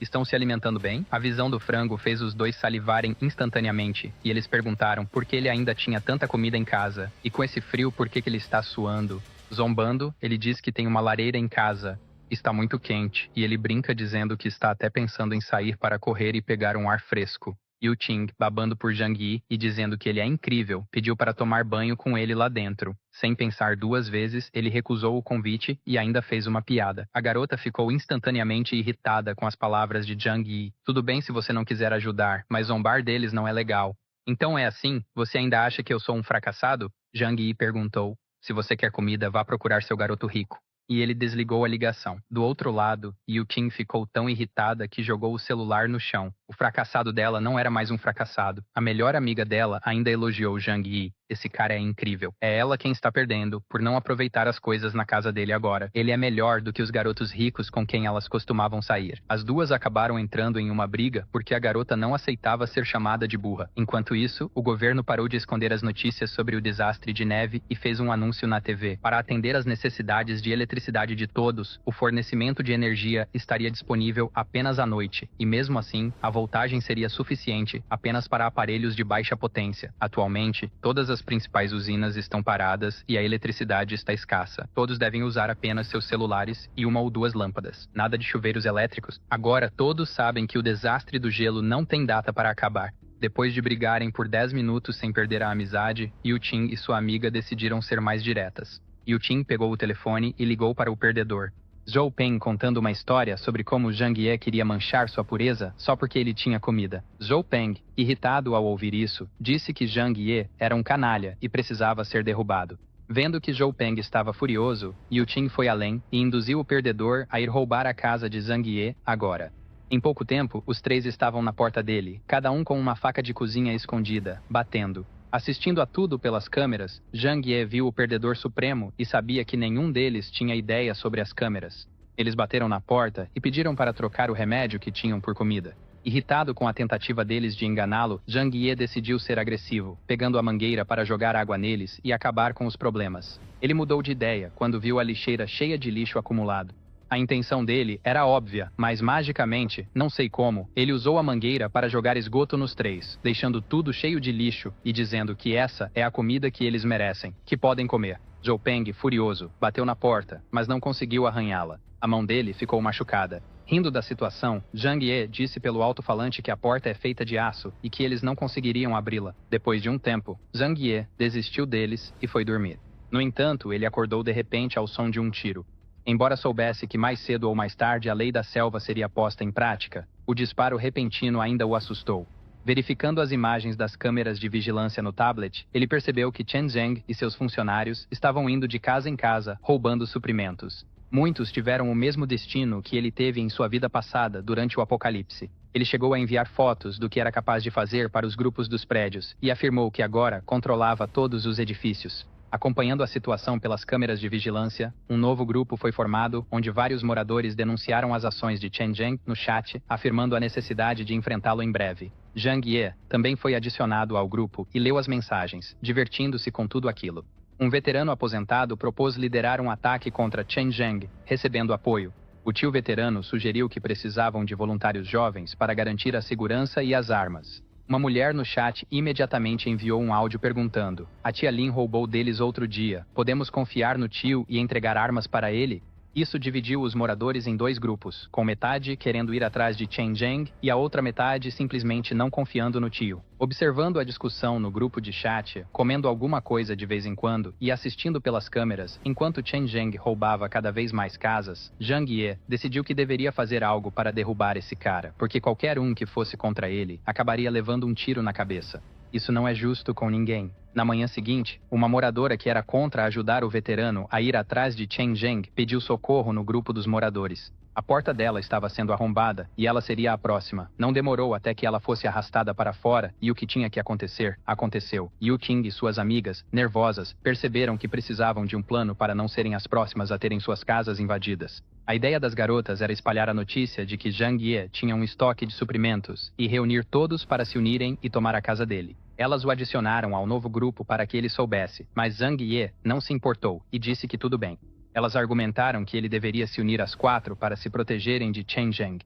estão se alimentando bem? A visão do frango fez os dois salivarem instantaneamente, e eles perguntaram por que ele ainda tinha tanta comida em casa, e com esse frio por que ele está suando. Zombando, ele diz que tem uma lareira em casa. Está muito quente, e ele brinca dizendo que está até pensando em sair para correr e pegar um ar fresco. Yu Ting, babando por Jiang Yi e dizendo que ele é incrível, pediu para tomar banho com ele lá dentro. Sem pensar 2 vezes, ele recusou o convite e ainda fez uma piada. A garota ficou instantaneamente irritada com as palavras de Jiang Yi. Tudo bem se você não quiser ajudar, mas zombar deles não é legal. Então é assim? Você ainda acha que eu sou um fracassado? Jiang Yi perguntou. Se você quer comida, vá procurar seu garoto rico. E ele desligou a ligação. Do outro lado, Yu Ting ficou tão irritada que jogou o celular no chão. O fracassado dela não era mais um fracassado. A melhor amiga dela ainda elogiou Jiang Yi. Esse cara é incrível. É ela quem está perdendo, por não aproveitar as coisas na casa dele agora. Ele é melhor do que os garotos ricos com quem elas costumavam sair. As duas acabaram entrando em uma briga porque a garota não aceitava ser chamada de burra. Enquanto isso, o governo parou de esconder as notícias sobre o desastre de neve e fez um anúncio na TV. Para atender às necessidades de eletricidade eletricidade de todos, o fornecimento de energia estaria disponível apenas à noite, e mesmo assim, a voltagem seria suficiente apenas para aparelhos de baixa potência. Atualmente, todas as principais usinas estão paradas e a eletricidade está escassa. Todos devem usar apenas seus celulares e uma ou duas lâmpadas. Nada de chuveiros elétricos. Agora todos sabem que o desastre do gelo não tem data para acabar. Depois de brigarem por 10 minutos sem perder a amizade, Yu-Ting e sua amiga decidiram ser mais diretas. Yu-Ting pegou o telefone e ligou para o perdedor. Zhou Peng contando uma história sobre como Zhang Ye queria manchar sua pureza só porque ele tinha comida. Zhou Peng, irritado ao ouvir isso, disse que Zhang Ye era um canalha e precisava ser derrubado. Vendo que Zhou Peng estava furioso, Yu-Ting foi além e induziu o perdedor a ir roubar a casa de Zhang Ye agora. Em pouco tempo, os três estavam na porta dele, cada um com uma faca de cozinha escondida, batendo. Assistindo a tudo pelas câmeras, Zhang Ye viu o perdedor supremo e sabia que nenhum deles tinha ideia sobre as câmeras. Eles bateram na porta e pediram para trocar o remédio que tinham por comida. Irritado com a tentativa deles de enganá-lo, Zhang Ye decidiu ser agressivo, pegando a mangueira para jogar água neles e acabar com os problemas. Ele mudou de ideia quando viu a lixeira cheia de lixo acumulado. A intenção dele era óbvia, mas magicamente, não sei como, ele usou a mangueira para jogar esgoto nos três, deixando tudo cheio de lixo e dizendo que essa é a comida que eles merecem, que podem comer. Zhou Peng, furioso, bateu na porta, mas não conseguiu arranhá-la. A mão dele ficou machucada. Rindo da situação, Zhang Ye disse pelo alto-falante que a porta é feita de aço e que eles não conseguiriam abri-la. Depois de um tempo, Zhang Ye desistiu deles e foi dormir. No entanto, ele acordou de repente ao som de um tiro. Embora soubesse que mais cedo ou mais tarde a lei da selva seria posta em prática, o disparo repentino ainda o assustou. Verificando as imagens das câmeras de vigilância no tablet, ele percebeu que Chen Zheng e seus funcionários estavam indo de casa em casa, roubando suprimentos. Muitos tiveram o mesmo destino que ele teve em sua vida passada durante o apocalipse. Ele chegou a enviar fotos do que era capaz de fazer para os grupos dos prédios e afirmou que agora controlava todos os edifícios. Acompanhando a situação pelas câmeras de vigilância, um novo grupo foi formado, onde vários moradores denunciaram as ações de Chen Zheng no chat, afirmando a necessidade de enfrentá-lo em breve. Zhang Ye também foi adicionado ao grupo e leu as mensagens, divertindo-se com tudo aquilo. Um veterano aposentado propôs liderar um ataque contra Chen Zheng, recebendo apoio. O tio veterano sugeriu que precisavam de voluntários jovens para garantir a segurança e as armas. Uma mulher no chat imediatamente enviou um áudio perguntando: "A tia Lin roubou deles outro dia. Podemos confiar no tio e entregar armas para ele?" Isso dividiu os moradores em dois grupos, com metade querendo ir atrás de Chen Zheng e a outra metade simplesmente não confiando no tio. Observando a discussão no grupo de chat, comendo alguma coisa de vez em quando e assistindo pelas câmeras, enquanto Chen Zheng roubava cada vez mais casas, Zhang Ye decidiu que deveria fazer algo para derrubar esse cara, porque qualquer um que fosse contra ele acabaria levando um tiro na cabeça. Isso não é justo com ninguém. Na manhã seguinte, uma moradora que era contra ajudar o veterano a ir atrás de Chen Zheng pediu socorro no grupo dos moradores. A porta dela estava sendo arrombada e ela seria a próxima. Não demorou até que ela fosse arrastada para fora e o que tinha que acontecer, aconteceu. Yu-Ting e suas amigas, nervosas, perceberam que precisavam de um plano para não serem as próximas a terem suas casas invadidas. A ideia das garotas era espalhar a notícia de que Zhang Ye tinha um estoque de suprimentos e reunir todos para se unirem e tomar a casa dele. Elas o adicionaram ao novo grupo para que ele soubesse, mas Zhang Ye não se importou e disse que tudo bem. Elas argumentaram que ele deveria se unir às quatro para se protegerem de Chen Zheng.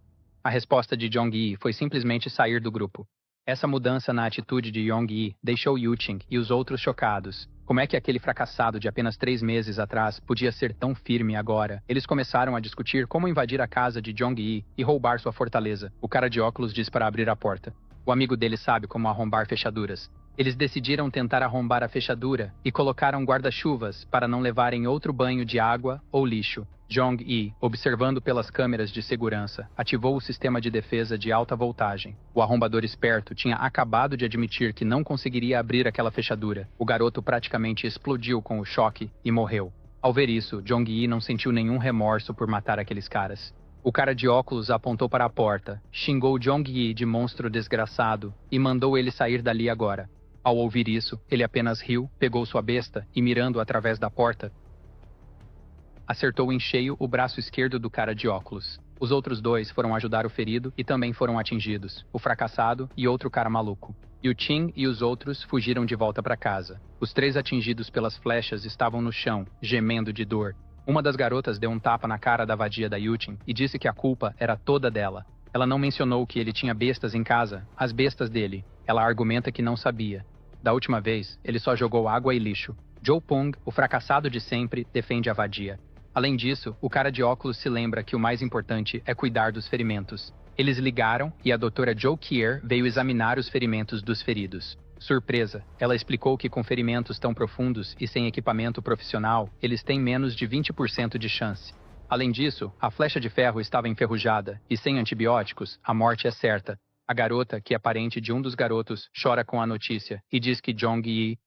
A resposta de Zhong Yi foi simplesmente sair do grupo. Essa mudança na atitude de Yong-Yi deixou Yu-Ting e os outros chocados. Como é que aquele fracassado de apenas 3 meses atrás podia ser tão firme agora? Eles começaram a discutir como invadir a casa de Zhong-Yi e roubar sua fortaleza. O cara de óculos disse para abrir a porta. O amigo dele sabe como arrombar fechaduras. Eles decidiram tentar arrombar a fechadura e colocaram guarda-chuvas para não levarem outro banho de água ou lixo. Zhong-Yi, observando pelas câmeras de segurança, ativou o sistema de defesa de alta voltagem. O arrombador esperto tinha acabado de admitir que não conseguiria abrir aquela fechadura. O garoto praticamente explodiu com o choque e morreu. Ao ver isso, Zhong-Yi não sentiu nenhum remorso por matar aqueles caras. O cara de óculos apontou para a porta, xingou Zhong-Yi de monstro desgraçado e mandou ele sair dali agora. Ao ouvir isso, ele apenas riu, pegou sua besta e, mirando através da porta, acertou em cheio o braço esquerdo do cara de óculos. Os outros dois foram ajudar o ferido e também foram atingidos, o fracassado e outro cara maluco. Yu-Ting e os outros fugiram de volta para casa. Os 3 atingidos pelas flechas estavam no chão, gemendo de dor. Uma das garotas deu um tapa na cara da vadia da Yutin e disse que a culpa era toda dela. Ela não mencionou que ele tinha bestas em casa, as bestas dele. Ela argumenta que não sabia. Da última vez, ele só jogou água e lixo. Joe Pung, o fracassado de sempre, defende a vadia. Além disso, o cara de óculos se lembra que o mais importante é cuidar dos ferimentos. Eles ligaram e a doutora Joe Kier veio examinar os ferimentos dos feridos. Surpresa, ela explicou que com ferimentos tão profundos e sem equipamento profissional, eles têm menos de 20% de chance. Além disso, a flecha de ferro estava enferrujada e sem antibióticos, a morte é certa. A garota, que é parente de um dos garotos, chora com a notícia e diz que Jong-yi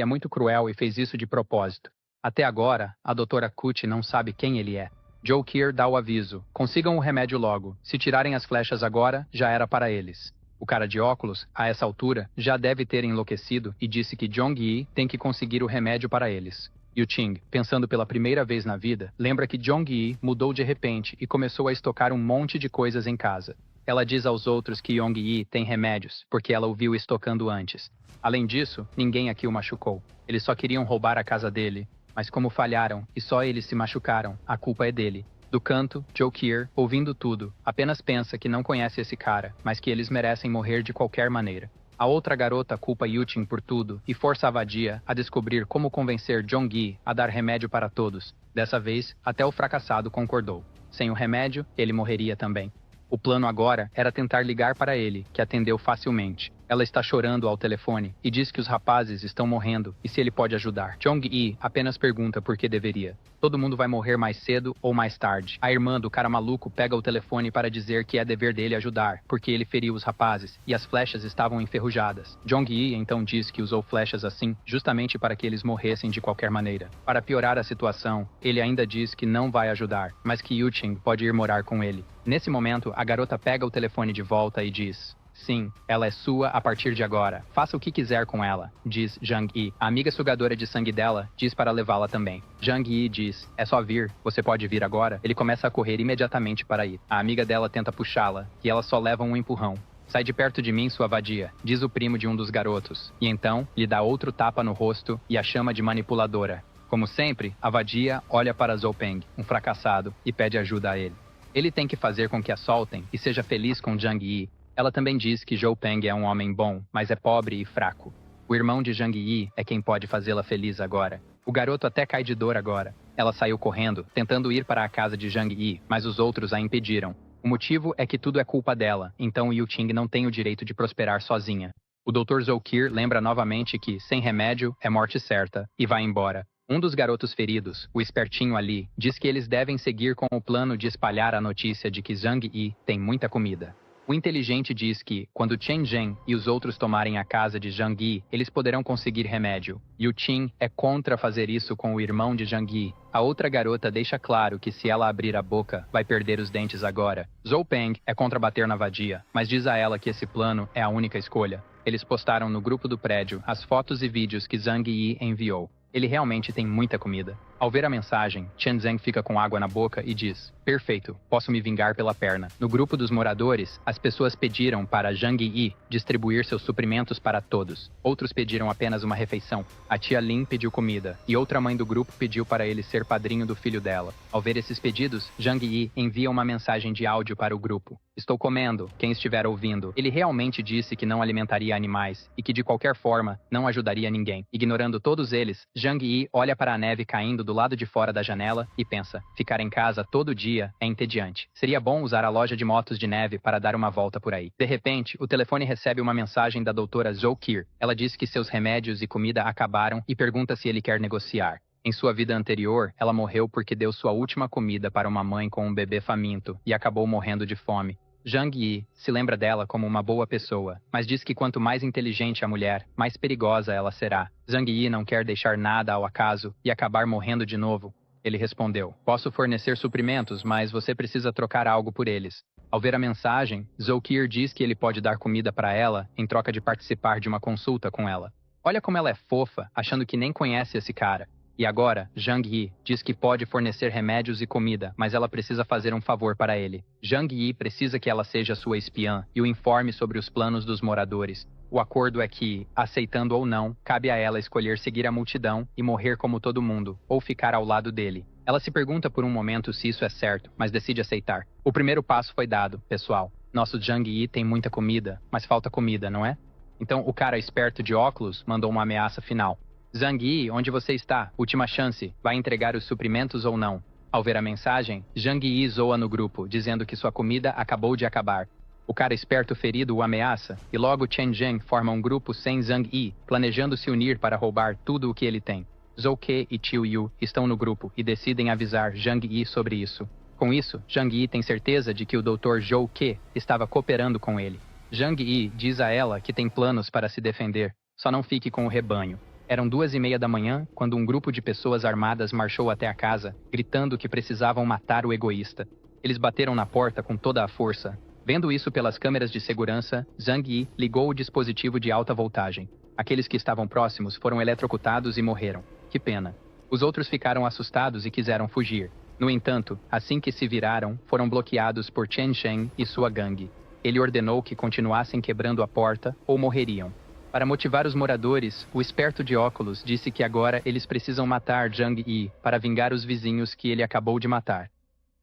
é muito cruel e fez isso de propósito. Até agora, a doutora Kuti não sabe quem ele é. Joe Kier dá o aviso: consigam o remédio logo. Se tirarem as flechas agora, já era para eles. O cara de óculos, a essa altura, já deve ter enlouquecido e disse que Jong-yi tem que conseguir o remédio para eles. Yu-Ching, pensando pela primeira vez na vida, lembra que Jong-yi mudou de repente e começou a estocar um monte de coisas em casa. Ela diz aos outros que Jong-yi tem remédios, porque ela o viu estocando antes. Além disso, ninguém aqui o machucou. Eles só queriam roubar a casa dele, mas como falharam e só eles se machucaram, a culpa é dele. Do canto, Joe Kier, ouvindo tudo, apenas pensa que não conhece esse cara, mas que eles merecem morrer de qualquer maneira. A outra garota culpa Yutin por tudo e força a vadia a descobrir como convencer Jong-yi a dar remédio para todos. Dessa vez, até o fracassado concordou. Sem o remédio, ele morreria também. O plano agora era tentar ligar para ele, que atendeu facilmente. Ela está chorando ao telefone e diz que os rapazes estão morrendo e se ele pode ajudar. Jong-yi apenas pergunta por que deveria. Todo mundo vai morrer mais cedo ou mais tarde. A irmã do cara maluco pega o telefone para dizer que é dever dele ajudar, porque ele feriu os rapazes e as flechas estavam enferrujadas. Jong-yi então diz que usou flechas assim justamente para que eles morressem de qualquer maneira. Para piorar a situação, ele ainda diz que não vai ajudar, mas que Yu-Ching pode ir morar com ele. Nesse momento, a garota pega o telefone de volta e diz: sim, ela é sua a partir de agora. Faça o que quiser com ela, diz Jang-yi. A amiga sugadora de sangue dela diz para levá-la também. Jang-yi diz: é só vir, você pode vir agora. Ele começa a correr imediatamente para ir. A amiga dela tenta puxá-la, e ela só leva um empurrão. Sai de perto de mim, sua vadia, diz o primo de um dos garotos. E então, lhe dá outro tapa no rosto e a chama de manipuladora. Como sempre, a vadia olha para Zhou Peng, um fracassado, e pede ajuda a ele. Ele tem que fazer com que a soltem e seja feliz com Jang-yi. Ela também diz que Zhou Peng é um homem bom, mas é pobre e fraco. O irmão de Jang-yi é quem pode fazê-la feliz agora. O garoto até cai de dor agora. Ela saiu correndo, tentando ir para a casa de Jang-yi, mas os outros a impediram. O motivo é que tudo é culpa dela, então Yu-Ching não tem o direito de prosperar sozinha. O Dr. Zhou Kier lembra novamente que, sem remédio, é morte certa, e vai embora. Um dos garotos feridos, o espertinho Ali, diz que eles devem seguir com o plano de espalhar a notícia de que Jang-yi tem muita comida. O inteligente diz que, quando Chen Zhen e os outros tomarem a casa de Jang-yi, eles poderão conseguir remédio. Yu Qin é contra fazer isso com o irmão de Jang-yi. A outra garota deixa claro que se ela abrir a boca, vai perder os dentes agora. Zhou Peng é contra bater na vadia, mas diz a ela que esse plano é a única escolha. Eles postaram no grupo do prédio as fotos e vídeos que Jang-yi enviou. Ele realmente tem muita comida. Ao ver a mensagem, Chen Zhen fica com água na boca e diz: perfeito, posso me vingar pela perna. No grupo dos moradores, as pessoas pediram para Jang-yi distribuir seus suprimentos para todos. Outros pediram apenas uma refeição. A tia Lin pediu comida, e outra mãe do grupo pediu para ele ser padrinho do filho dela. Ao ver esses pedidos, Jang-yi envia uma mensagem de áudio para o grupo. Estou comendo, quem estiver ouvindo. Ele realmente disse que não alimentaria animais, e que de qualquer forma, não ajudaria ninguém. Ignorando todos eles, Jang-yi olha para a neve caindo do lado de fora da janela e pensa: ficar em casa todo dia é entediante. Seria bom usar a loja de motos de neve para dar uma volta por aí. De repente, o telefone recebe uma mensagem da doutora Zhou Kier. Ela diz que seus remédios e comida acabaram e pergunta se ele quer negociar. Em sua vida anterior, ela morreu porque deu sua última comida para uma mãe com um bebê faminto e acabou morrendo de fome. Jang-yi se lembra dela como uma boa pessoa, mas diz que quanto mais inteligente a mulher, mais perigosa ela será. Jang-yi não quer deixar nada ao acaso e acabar morrendo de novo. Ele respondeu: posso fornecer suprimentos, mas você precisa trocar algo por eles. Ao ver a mensagem, Zhou Kier diz que ele pode dar comida para ela em troca de participar de uma consulta com ela. Olha como ela é fofa, achando que nem conhece esse cara. E agora, Jang-yi diz que pode fornecer remédios e comida, mas ela precisa fazer um favor para ele. Jang-yi precisa que ela seja sua espiã e o informe sobre os planos dos moradores. O acordo é que, aceitando ou não, cabe a ela escolher seguir a multidão e morrer como todo mundo, ou ficar ao lado dele. Ela se pergunta por um momento se isso é certo, mas decide aceitar. O primeiro passo foi dado, pessoal. Nosso Zhang Yi tem muita comida, mas falta comida, não é? Então o cara esperto de óculos mandou uma ameaça final. Zhang Yi, onde você está? Última chance. Vai entregar os suprimentos ou não? Ao ver a mensagem, Zhang Yi zoa no grupo, dizendo que sua comida acabou de acabar. O cara esperto ferido o ameaça, e logo Chen Zheng forma um grupo sem Zhang Yi, planejando se unir para roubar tudo o que ele tem. Zhou Ke e Qiu Yu estão no grupo e decidem avisar Zhang Yi sobre isso. Com isso, Zhang Yi tem certeza de que o Dr. Zhou Ke estava cooperando com ele. Zhang Yi diz a ela que tem planos para se defender, só não fique com o rebanho. Eram 2:30 da manhã quando um grupo de pessoas armadas marchou até a casa, gritando que precisavam matar o egoísta. Eles bateram na porta com toda a força. Vendo isso pelas câmeras de segurança, Zhang Yi ligou o dispositivo de alta voltagem. Aqueles que estavam próximos foram eletrocutados e morreram. Que pena. Os outros ficaram assustados e quiseram fugir. No entanto, assim que se viraram, foram bloqueados por Chen Zheng e sua gangue. Ele ordenou que continuassem quebrando a porta ou morreriam. Para motivar os moradores, o esperto de óculos disse que agora eles precisam matar Zhang Yi para vingar os vizinhos que ele acabou de matar.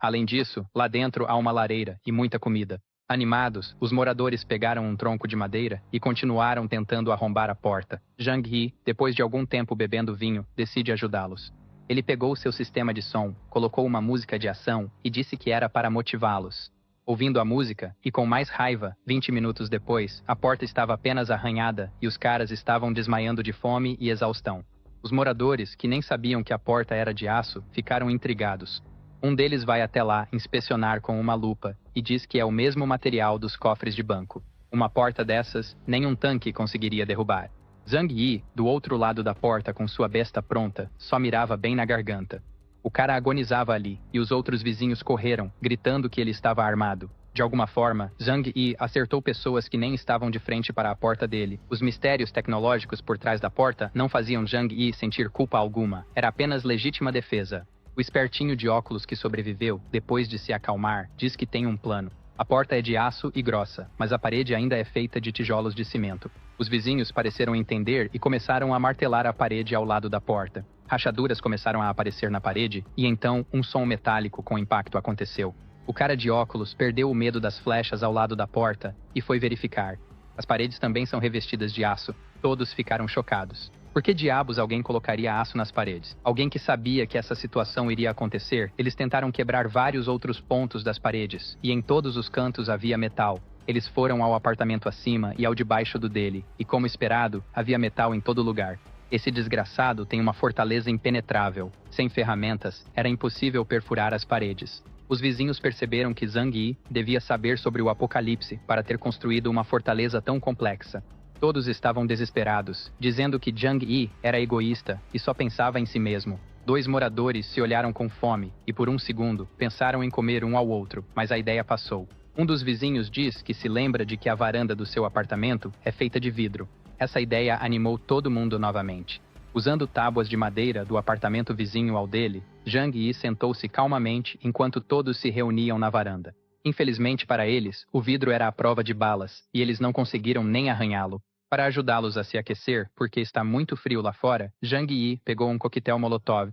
Além disso, lá dentro há uma lareira e muita comida. Animados, os moradores pegaram um tronco de madeira e continuaram tentando arrombar a porta. Zhang Yi, depois de algum tempo bebendo vinho, decide ajudá-los. Ele pegou seu sistema de som, colocou uma música de ação e disse que era para motivá-los. Ouvindo a música, e com mais raiva, 20 minutos depois, a porta estava apenas arranhada e os caras estavam desmaiando de fome e exaustão. Os moradores, que nem sabiam que a porta era de aço, ficaram intrigados. Um deles vai até lá inspecionar com uma lupa e diz que é o mesmo material dos cofres de banco. Uma porta dessas, nem um tanque conseguiria derrubar. Zhang Yi, do outro lado da porta com sua besta pronta, só mirava bem na garganta. O cara agonizava ali e os outros vizinhos correram, gritando que ele estava armado. De alguma forma, Zhang Yi acertou pessoas que nem estavam de frente para a porta dele. Os mistérios tecnológicos por trás da porta não faziam Zhang Yi sentir culpa alguma. Era apenas legítima defesa. O espertinho de óculos que sobreviveu, depois de se acalmar, diz que tem um plano. A porta é de aço e grossa, mas a parede ainda é feita de tijolos de cimento. Os vizinhos pareceram entender e começaram a martelar a parede ao lado da porta. Rachaduras começaram a aparecer na parede, e então um som metálico com impacto aconteceu. O cara de óculos perdeu o medo das flechas ao lado da porta e foi verificar. As paredes também são revestidas de aço. Todos ficaram chocados. Por que diabos alguém colocaria aço nas paredes? Alguém que sabia que essa situação iria acontecer, eles tentaram quebrar vários outros pontos das paredes, e em todos os cantos havia metal. Eles foram ao apartamento acima e ao debaixo do dele, e como esperado, havia metal em todo lugar. Esse desgraçado tem uma fortaleza impenetrável. Sem ferramentas, era impossível perfurar as paredes. Os vizinhos perceberam que Zhang Yi devia saber sobre o apocalipse para ter construído uma fortaleza tão complexa. Todos estavam desesperados, dizendo que Zhang Yi era egoísta e só pensava em si mesmo. 2 moradores se olharam com fome e por um segundo pensaram em comer um ao outro, mas a ideia passou. Um dos vizinhos diz que se lembra de que a varanda do seu apartamento é feita de vidro. Essa ideia animou todo mundo novamente. Usando tábuas de madeira do apartamento vizinho ao dele, Zhang Yi sentou-se calmamente enquanto todos se reuniam na varanda. Infelizmente para eles, o vidro era à prova de balas, e eles não conseguiram nem arranhá-lo. Para ajudá-los a se aquecer, porque está muito frio lá fora, Zhang Yi pegou um coquetel Molotov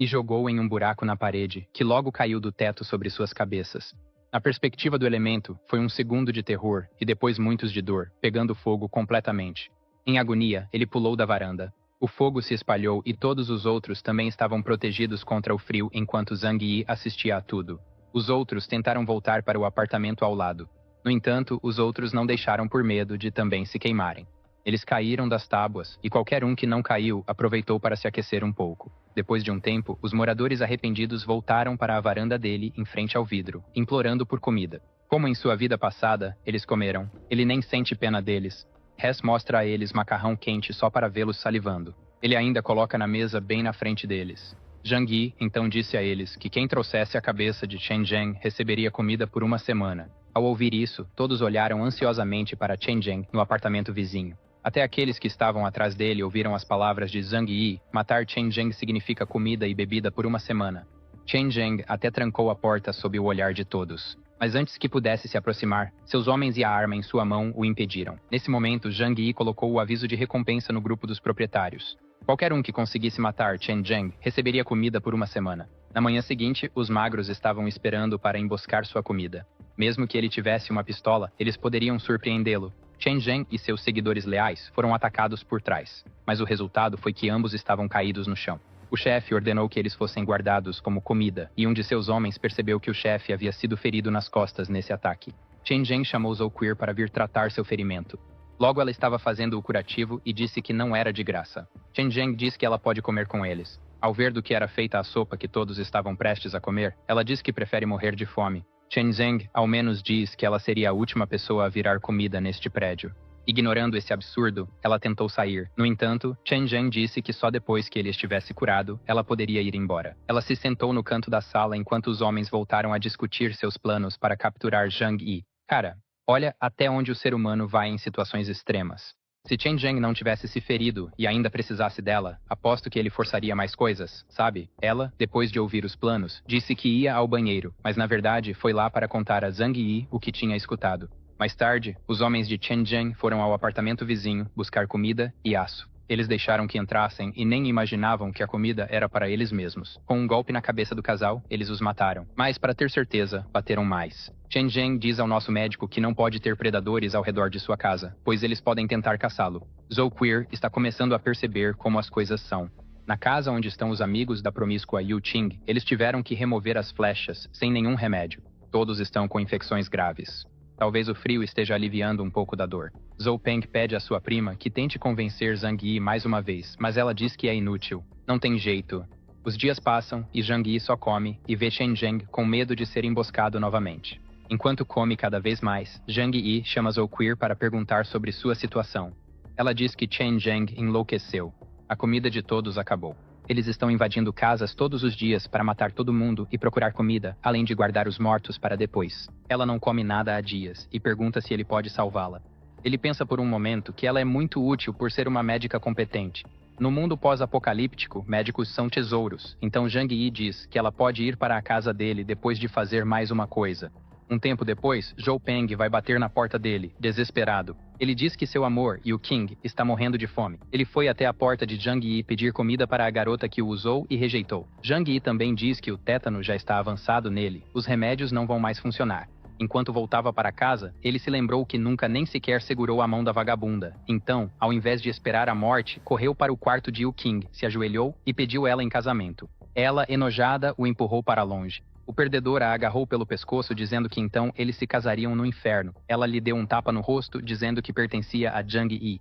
e jogou em um buraco na parede, que logo caiu do teto sobre suas cabeças. Na perspectiva do elemento, foi um segundo de terror e depois muitos de dor, pegando fogo completamente. Em agonia, ele pulou da varanda. O fogo se espalhou e todos os outros também estavam protegidos contra o frio enquanto Zhang Yi assistia a tudo. Os outros tentaram voltar para o apartamento ao lado. No entanto, os outros não deixaram por medo de também se queimarem. Eles caíram das tábuas, e qualquer um que não caiu aproveitou para se aquecer um pouco. Depois de um tempo, os moradores arrependidos voltaram para a varanda dele em frente ao vidro, implorando por comida. Como em sua vida passada, eles comeram. Ele nem sente pena deles. Hess mostra a eles macarrão quente só para vê-los salivando. Ele ainda coloca na mesa bem na frente deles. Zhang Yi então disse a eles que quem trouxesse a cabeça de Chen Zheng receberia comida por uma semana. Ao ouvir isso, todos olharam ansiosamente para Chen Zheng no apartamento vizinho. Até aqueles que estavam atrás dele ouviram as palavras de Zhang Yi. Matar Chen Zheng significa comida e bebida por uma semana. Chen Zheng até trancou a porta sob o olhar de todos. Mas antes que pudesse se aproximar, seus homens e a arma em sua mão o impediram. Nesse momento, Zhang Yi colocou o aviso de recompensa no grupo dos proprietários. Qualquer um que conseguisse matar Chen Zheng receberia comida por uma semana. Na manhã seguinte, os magros estavam esperando para emboscar sua comida. Mesmo que ele tivesse uma pistola, eles poderiam surpreendê-lo. Chen Zhen e seus seguidores leais foram atacados por trás, mas o resultado foi que ambos estavam caídos no chão. O chefe ordenou que eles fossem guardados como comida, e um de seus homens percebeu que o chefe havia sido ferido nas costas nesse ataque. Chen Zhen chamou Zhou Queer para vir tratar seu ferimento. Logo ela estava fazendo o curativo e disse que não era de graça. Chen Zhen disse que ela pode comer com eles. Ao ver do que era feita a sopa que todos estavam prestes a comer, ela diz que prefere morrer de fome. Chen Zhen ao menos diz que ela seria a última pessoa a virar comida neste prédio. Ignorando esse absurdo, ela tentou sair. No entanto, Chen Zhen disse que só depois que ele estivesse curado, ela poderia ir embora. Ela se sentou no canto da sala enquanto os homens voltaram a discutir seus planos para capturar Zhang Yi. Cara, olha até onde o ser humano vai em situações extremas. Se Chen Zhen não tivesse se ferido e ainda precisasse dela, aposto que ele forçaria mais coisas, sabe? Ela, depois de ouvir os planos, disse que ia ao banheiro, mas na verdade foi lá para contar a Zhang Yi o que tinha escutado. Mais tarde, os homens de Chen Zhen foram ao apartamento vizinho buscar comida e aço. Eles deixaram que entrassem e nem imaginavam que a comida era para eles mesmos. Com um golpe na cabeça do casal, eles os mataram. Mas, para ter certeza, bateram mais. Chen Zhen diz ao nosso médico que não pode ter predadores ao redor de sua casa, pois eles podem tentar caçá-lo. Zhou Queer está começando a perceber como as coisas são. Na casa onde estão os amigos da promíscua Yu Qing, eles tiveram que remover as flechas, sem nenhum remédio. Todos estão com infecções graves. Talvez o frio esteja aliviando um pouco da dor. Zhou Peng pede à sua prima que tente convencer Zhang Yi mais uma vez, mas ela diz que é inútil. Não tem jeito. Os dias passam e Zhang Yi só come e vê Chen Zhen com medo de ser emboscado novamente. Enquanto come cada vez mais, Zhang Yi chama Zhou Queer para perguntar sobre sua situação. Ela diz que Chen Zhen enlouqueceu. A comida de todos acabou. Eles estão invadindo casas todos os dias para matar todo mundo e procurar comida, além de guardar os mortos para depois. Ela não come nada há dias e pergunta se ele pode salvá-la. Ele pensa por um momento que ela é muito útil por ser uma médica competente. No mundo pós-apocalíptico, médicos são tesouros, então Zhang Yi diz que ela pode ir para a casa dele depois de fazer mais uma coisa. Um tempo depois, Zhou Peng vai bater na porta dele, desesperado. Ele diz que seu amor, Yu Qing, está morrendo de fome. Ele foi até a porta de Zhang Yi pedir comida para a garota que o usou e rejeitou. Zhang Yi também diz que o tétano já está avançado nele. Os remédios não vão mais funcionar. Enquanto voltava para casa, ele se lembrou que nunca nem sequer segurou a mão da vagabunda. Então, ao invés de esperar a morte, correu para o quarto de Yu Qing, se ajoelhou e pediu ela em casamento. Ela, enojada, o empurrou para longe. O perdedor a agarrou pelo pescoço, dizendo que então eles se casariam no inferno. Ela lhe deu um tapa no rosto, dizendo que pertencia a Zhang Yi.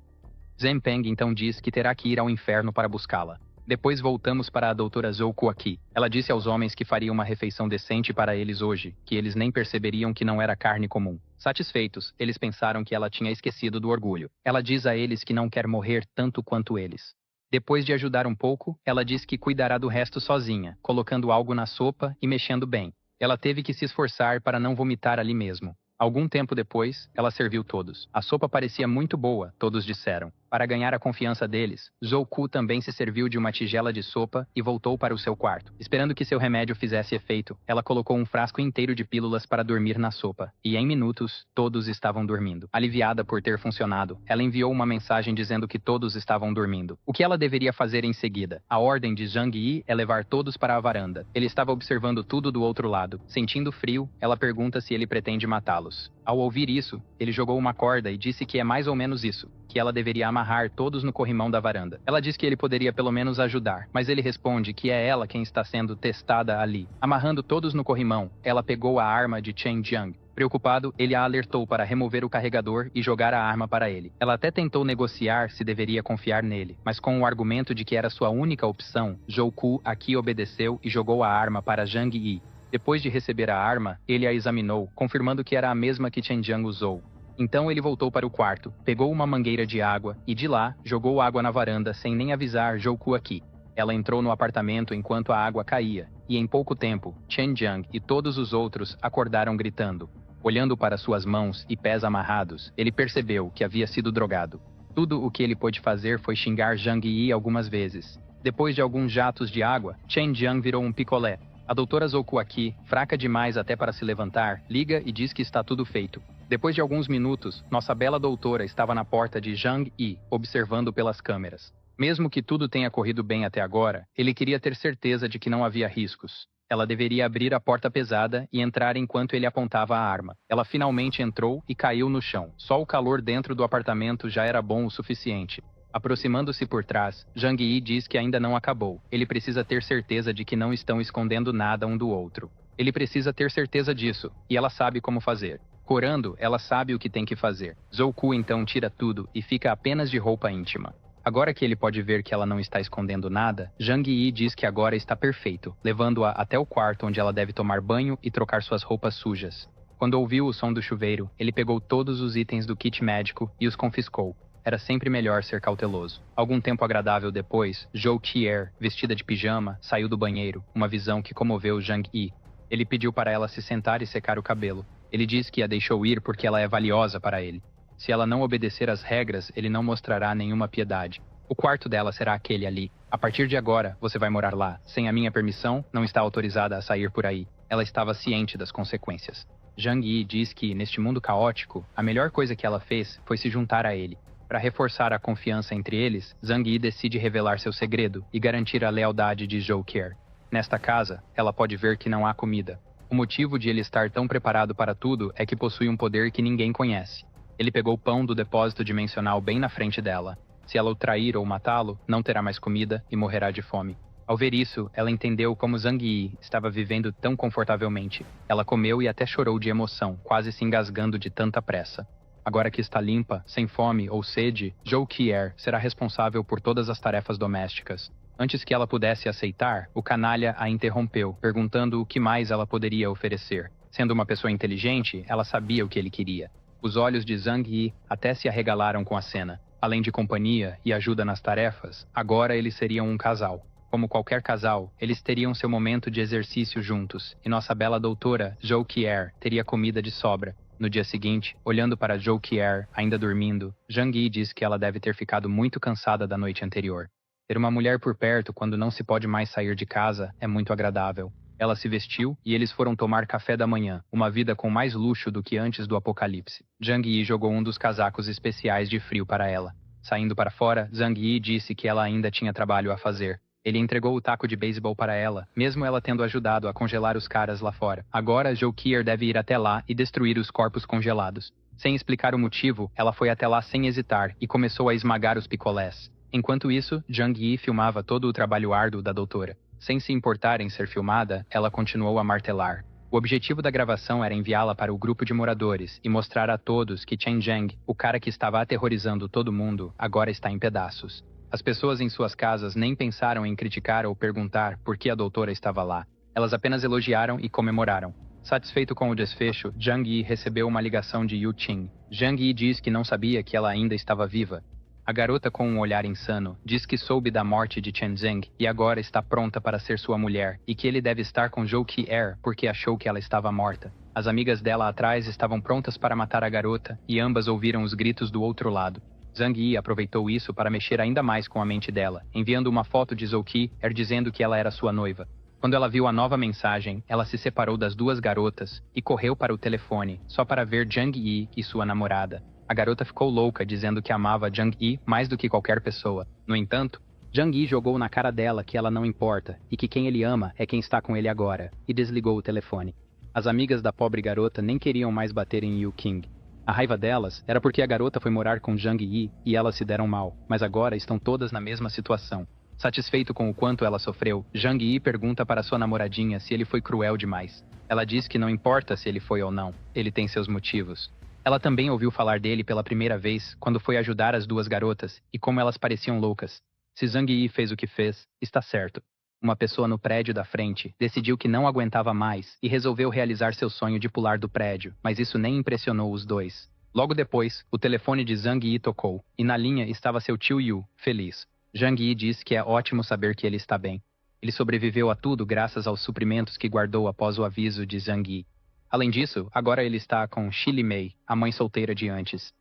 Zhen Peng então diz que terá que ir ao inferno para buscá-la. Depois voltamos para a doutora Zhou Kuaki. Ela disse aos homens que faria uma refeição decente para eles hoje, que eles nem perceberiam que não era carne comum. Satisfeitos, eles pensaram que ela tinha esquecido do orgulho. Ela diz a eles que não quer morrer tanto quanto eles. Depois de ajudar um pouco, ela diz que cuidará do resto sozinha, colocando algo na sopa e mexendo bem. Ela teve que se esforçar para não vomitar ali mesmo. Algum tempo depois, ela serviu todos. A sopa parecia muito boa, todos disseram. Para ganhar a confiança deles, Zhou Ku também se serviu de uma tigela de sopa e voltou para o seu quarto. Esperando que seu remédio fizesse efeito, ela colocou um frasco inteiro de pílulas para dormir na sopa. E em minutos, todos estavam dormindo. Aliviada por ter funcionado, ela enviou uma mensagem dizendo que todos estavam dormindo. O que ela deveria fazer em seguida? A ordem de Zhang Yi é levar todos para a varanda. Ele estava observando tudo do outro lado. Sentindo frio, ela pergunta se ele pretende matá-los. Ao ouvir isso, ele jogou uma corda e disse que é mais ou menos isso, que ela deveria amarrar todos no corrimão da varanda. Ela diz que ele poderia pelo menos ajudar, mas ele responde que é ela quem está sendo testada ali. Amarrando todos no corrimão, ela pegou a arma de Chen Jiang. Preocupado, ele a alertou para remover o carregador e jogar a arma para ele. Ela até tentou negociar se deveria confiar nele, mas com o argumento de que era sua única opção, Zhou Ku aqui obedeceu e jogou a arma para Zhang Yi. Depois de receber a arma, ele a examinou, confirmando que era a mesma que Chen Jiang usou. Então ele voltou para o quarto, pegou uma mangueira de água e, de lá, jogou água na varanda sem nem avisar Zhou Ku aqui. Ela entrou no apartamento enquanto a água caía, e em pouco tempo, Chen Jiang e todos os outros acordaram gritando. Olhando para suas mãos e pés amarrados, ele percebeu que havia sido drogado. Tudo o que ele pôde fazer foi xingar Zhang Yi algumas vezes. Depois de alguns jatos de água, Chen Jiang virou um picolé. A doutora Zhou Kuaki, fraca demais até para se levantar, liga e diz que está tudo feito. Depois de alguns minutos, nossa bela doutora estava na porta de Zhang Yi, observando pelas câmeras. Mesmo que tudo tenha corrido bem até agora, ele queria ter certeza de que não havia riscos. Ela deveria abrir a porta pesada e entrar enquanto ele apontava a arma. Ela finalmente entrou e caiu no chão. Só o calor dentro do apartamento já era bom o suficiente. Aproximando-se por trás, Zhang Yi diz que ainda não acabou. Ele precisa ter certeza de que não estão escondendo nada um do outro. Ele precisa ter certeza disso, e ela sabe como fazer. Corando, ela sabe o que tem que fazer. Zhou Ku então tira tudo e fica apenas de roupa íntima. Agora que ele pode ver que ela não está escondendo nada, Zhang Yi diz que agora está perfeito, levando-a até o quarto onde ela deve tomar banho e trocar suas roupas sujas. Quando ouviu o som do chuveiro, ele pegou todos os itens do kit médico e os confiscou. Era sempre melhor ser cauteloso. Algum tempo agradável depois, Zhou Qier, vestida de pijama, saiu do banheiro, uma visão que comoveu Zhang Yi. Ele pediu para ela se sentar e secar o cabelo. Ele disse que a deixou ir porque ela é valiosa para ele. Se ela não obedecer às regras, ele não mostrará nenhuma piedade. O quarto dela será aquele ali. A partir de agora, você vai morar lá. Sem a minha permissão, não está autorizada a sair por aí. Ela estava ciente das consequências. Zhang Yi diz que, neste mundo caótico, a melhor coisa que ela fez foi se juntar a ele. Para reforçar a confiança entre eles, Zhang Yi decide revelar seu segredo e garantir a lealdade de Zhou Qier. Nesta casa, ela pode ver que não há comida. O motivo de ele estar tão preparado para tudo é que possui um poder que ninguém conhece. Ele pegou pão do depósito dimensional bem na frente dela. Se ela o trair ou matá-lo, não terá mais comida e morrerá de fome. Ao ver isso, ela entendeu como Zhang Yi estava vivendo tão confortavelmente. Ela comeu e até chorou de emoção, quase se engasgando de tanta pressa. Agora que está limpa, sem fome ou sede, Zhou Qier será responsável por todas as tarefas domésticas. Antes que ela pudesse aceitar, o canalha a interrompeu, perguntando o que mais ela poderia oferecer. Sendo uma pessoa inteligente, ela sabia o que ele queria. Os olhos de Zhang Yi até se arregalaram com a cena. Além de companhia e ajuda nas tarefas, agora eles seriam um casal. Como qualquer casal, eles teriam seu momento de exercício juntos, e nossa bela doutora, Zhou Qier, teria comida de sobra. No dia seguinte, olhando para Zhou Qier, ainda dormindo, Zhang Yi diz que ela deve ter ficado muito cansada da noite anterior. Ter uma mulher por perto quando não se pode mais sair de casa é muito agradável. Ela se vestiu e eles foram tomar café da manhã, uma vida com mais luxo do que antes do apocalipse. Zhang Yi jogou um dos casacos especiais de frio para ela. Saindo para fora, Zhang Yi disse que ela ainda tinha trabalho a fazer. Ele entregou o taco de beisebol para ela, mesmo ela tendo ajudado a congelar os caras lá fora. Agora, Zhou Qier deve ir até lá e destruir os corpos congelados. Sem explicar o motivo, ela foi até lá sem hesitar e começou a esmagar os picolés. Enquanto isso, Zhang Yi filmava todo o trabalho árduo da doutora. Sem se importar em ser filmada, ela continuou a martelar. O objetivo da gravação era enviá-la para o grupo de moradores e mostrar a todos que Chen Zheng, o cara que estava aterrorizando todo mundo, agora está em pedaços. As pessoas em suas casas nem pensaram em criticar ou perguntar por que a doutora estava lá. Elas apenas elogiaram e comemoraram. Satisfeito com o desfecho, Zhang Yi recebeu uma ligação de Yu Qing. Zhang Yi diz que não sabia que ela ainda estava viva. A garota, com um olhar insano, diz que soube da morte de Chen Zheng e agora está pronta para ser sua mulher, e que ele deve estar com Zhou Qier porque achou que ela estava morta. As amigas dela atrás estavam prontas para matar a garota e ambas ouviram os gritos do outro lado. Zhang Yi aproveitou isso para mexer ainda mais com a mente dela, enviando uma foto de Zhou Qier dizendo que ela era sua noiva. Quando ela viu a nova mensagem, ela se separou das duas garotas e correu para o telefone, só para ver Zhang Yi e sua namorada. A garota ficou louca, dizendo que amava Zhang Yi mais do que qualquer pessoa. No entanto, Zhang Yi jogou na cara dela que ela não importa e que quem ele ama é quem está com ele agora, e desligou o telefone. As amigas da pobre garota nem queriam mais bater em Yu Qing. A raiva delas era porque a garota foi morar com Zhang Yi e elas se deram mal, mas agora estão todas na mesma situação. Satisfeito com o quanto ela sofreu, Zhang Yi pergunta para sua namoradinha se ele foi cruel demais. Ela diz que não importa se ele foi ou não, ele tem seus motivos. Ela também ouviu falar dele pela primeira vez quando foi ajudar as duas garotas e como elas pareciam loucas. Se Zhang Yi fez o que fez, está certo. Uma pessoa no prédio da frente decidiu que não aguentava mais e resolveu realizar seu sonho de pular do prédio, mas isso nem impressionou os dois. Logo depois, o telefone de Zhang Yi tocou e na linha estava seu tio Yu, feliz. Zhang Yi diz que é ótimo saber que ele está bem. Ele sobreviveu a tudo graças aos suprimentos que guardou após o aviso de Zhang Yi. Além disso, agora ele está com Shili Mei, a mãe solteira de antes.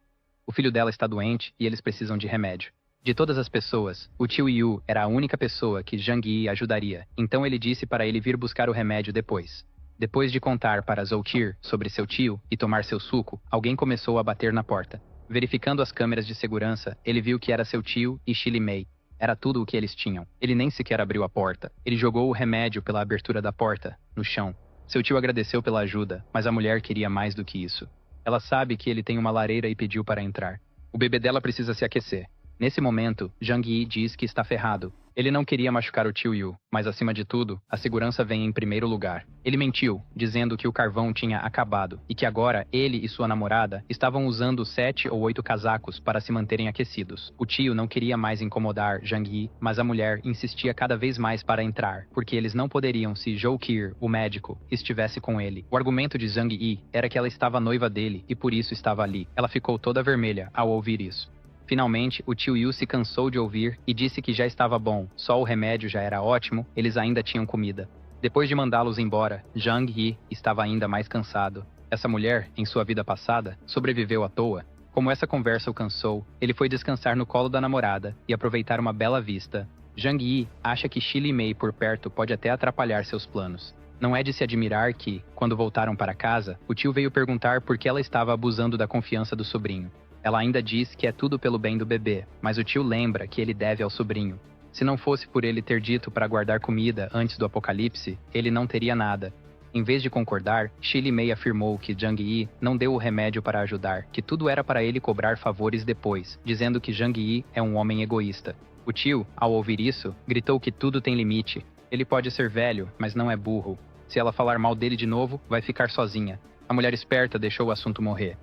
O filho dela está doente e eles precisam de remédio. De todas as pessoas, o tio Yu era a única pessoa que Zhang Yi ajudaria, então ele disse para ele vir buscar o remédio depois. Depois de contar para Zhou Qier sobre seu tio e tomar seu suco, alguém começou a bater na porta. Verificando as câmeras de segurança, ele viu que era seu tio e Shili Mei. Era tudo o que eles tinham. Ele nem sequer abriu a porta. Ele jogou o remédio pela abertura da porta, no chão. Seu tio agradeceu pela ajuda, mas a mulher queria mais do que isso. Ela sabe que ele tem uma lareira e pediu para entrar. O bebê dela precisa se aquecer. Nesse momento, Jang Yi diz que está ferrado. Ele não queria machucar o tio Yu, mas acima de tudo, a segurança vem em primeiro lugar. Ele mentiu, dizendo que o carvão tinha acabado e que agora ele e sua namorada estavam usando 7 ou 8 casacos para se manterem aquecidos. O tio não queria mais incomodar Jang Yi, mas a mulher insistia cada vez mais para entrar, porque eles não poderiam se Zhou Qir, o médico, estivesse com ele. O argumento de Jang Yi era que ela estava noiva dele e por isso estava ali. Ela ficou toda vermelha ao ouvir isso. Finalmente, o tio Yu se cansou de ouvir e disse que já estava bom, só o remédio já era ótimo, eles ainda tinham comida. Depois de mandá-los embora, Jang Yi estava ainda mais cansado. Essa mulher, em sua vida passada, sobreviveu à toa. Como essa conversa o cansou, ele foi descansar no colo da namorada e aproveitar uma bela vista. Jang Yi acha que Shili Mei por perto pode até atrapalhar seus planos. Não é de se admirar que, quando voltaram para casa, o tio veio perguntar por que ela estava abusando da confiança do sobrinho. Ela ainda diz que é tudo pelo bem do bebê, mas o tio lembra que ele deve ao sobrinho. Se não fosse por ele ter dito para guardar comida antes do apocalipse, ele não teria nada. Em vez de concordar, Shili Mei afirmou que Jang Yi não deu o remédio para ajudar, que tudo era para ele cobrar favores depois, dizendo que Jang Yi é um homem egoísta. O tio, ao ouvir isso, gritou que tudo tem limite. Ele pode ser velho, mas não é burro. Se ela falar mal dele de novo, vai ficar sozinha. A mulher esperta deixou o assunto morrer.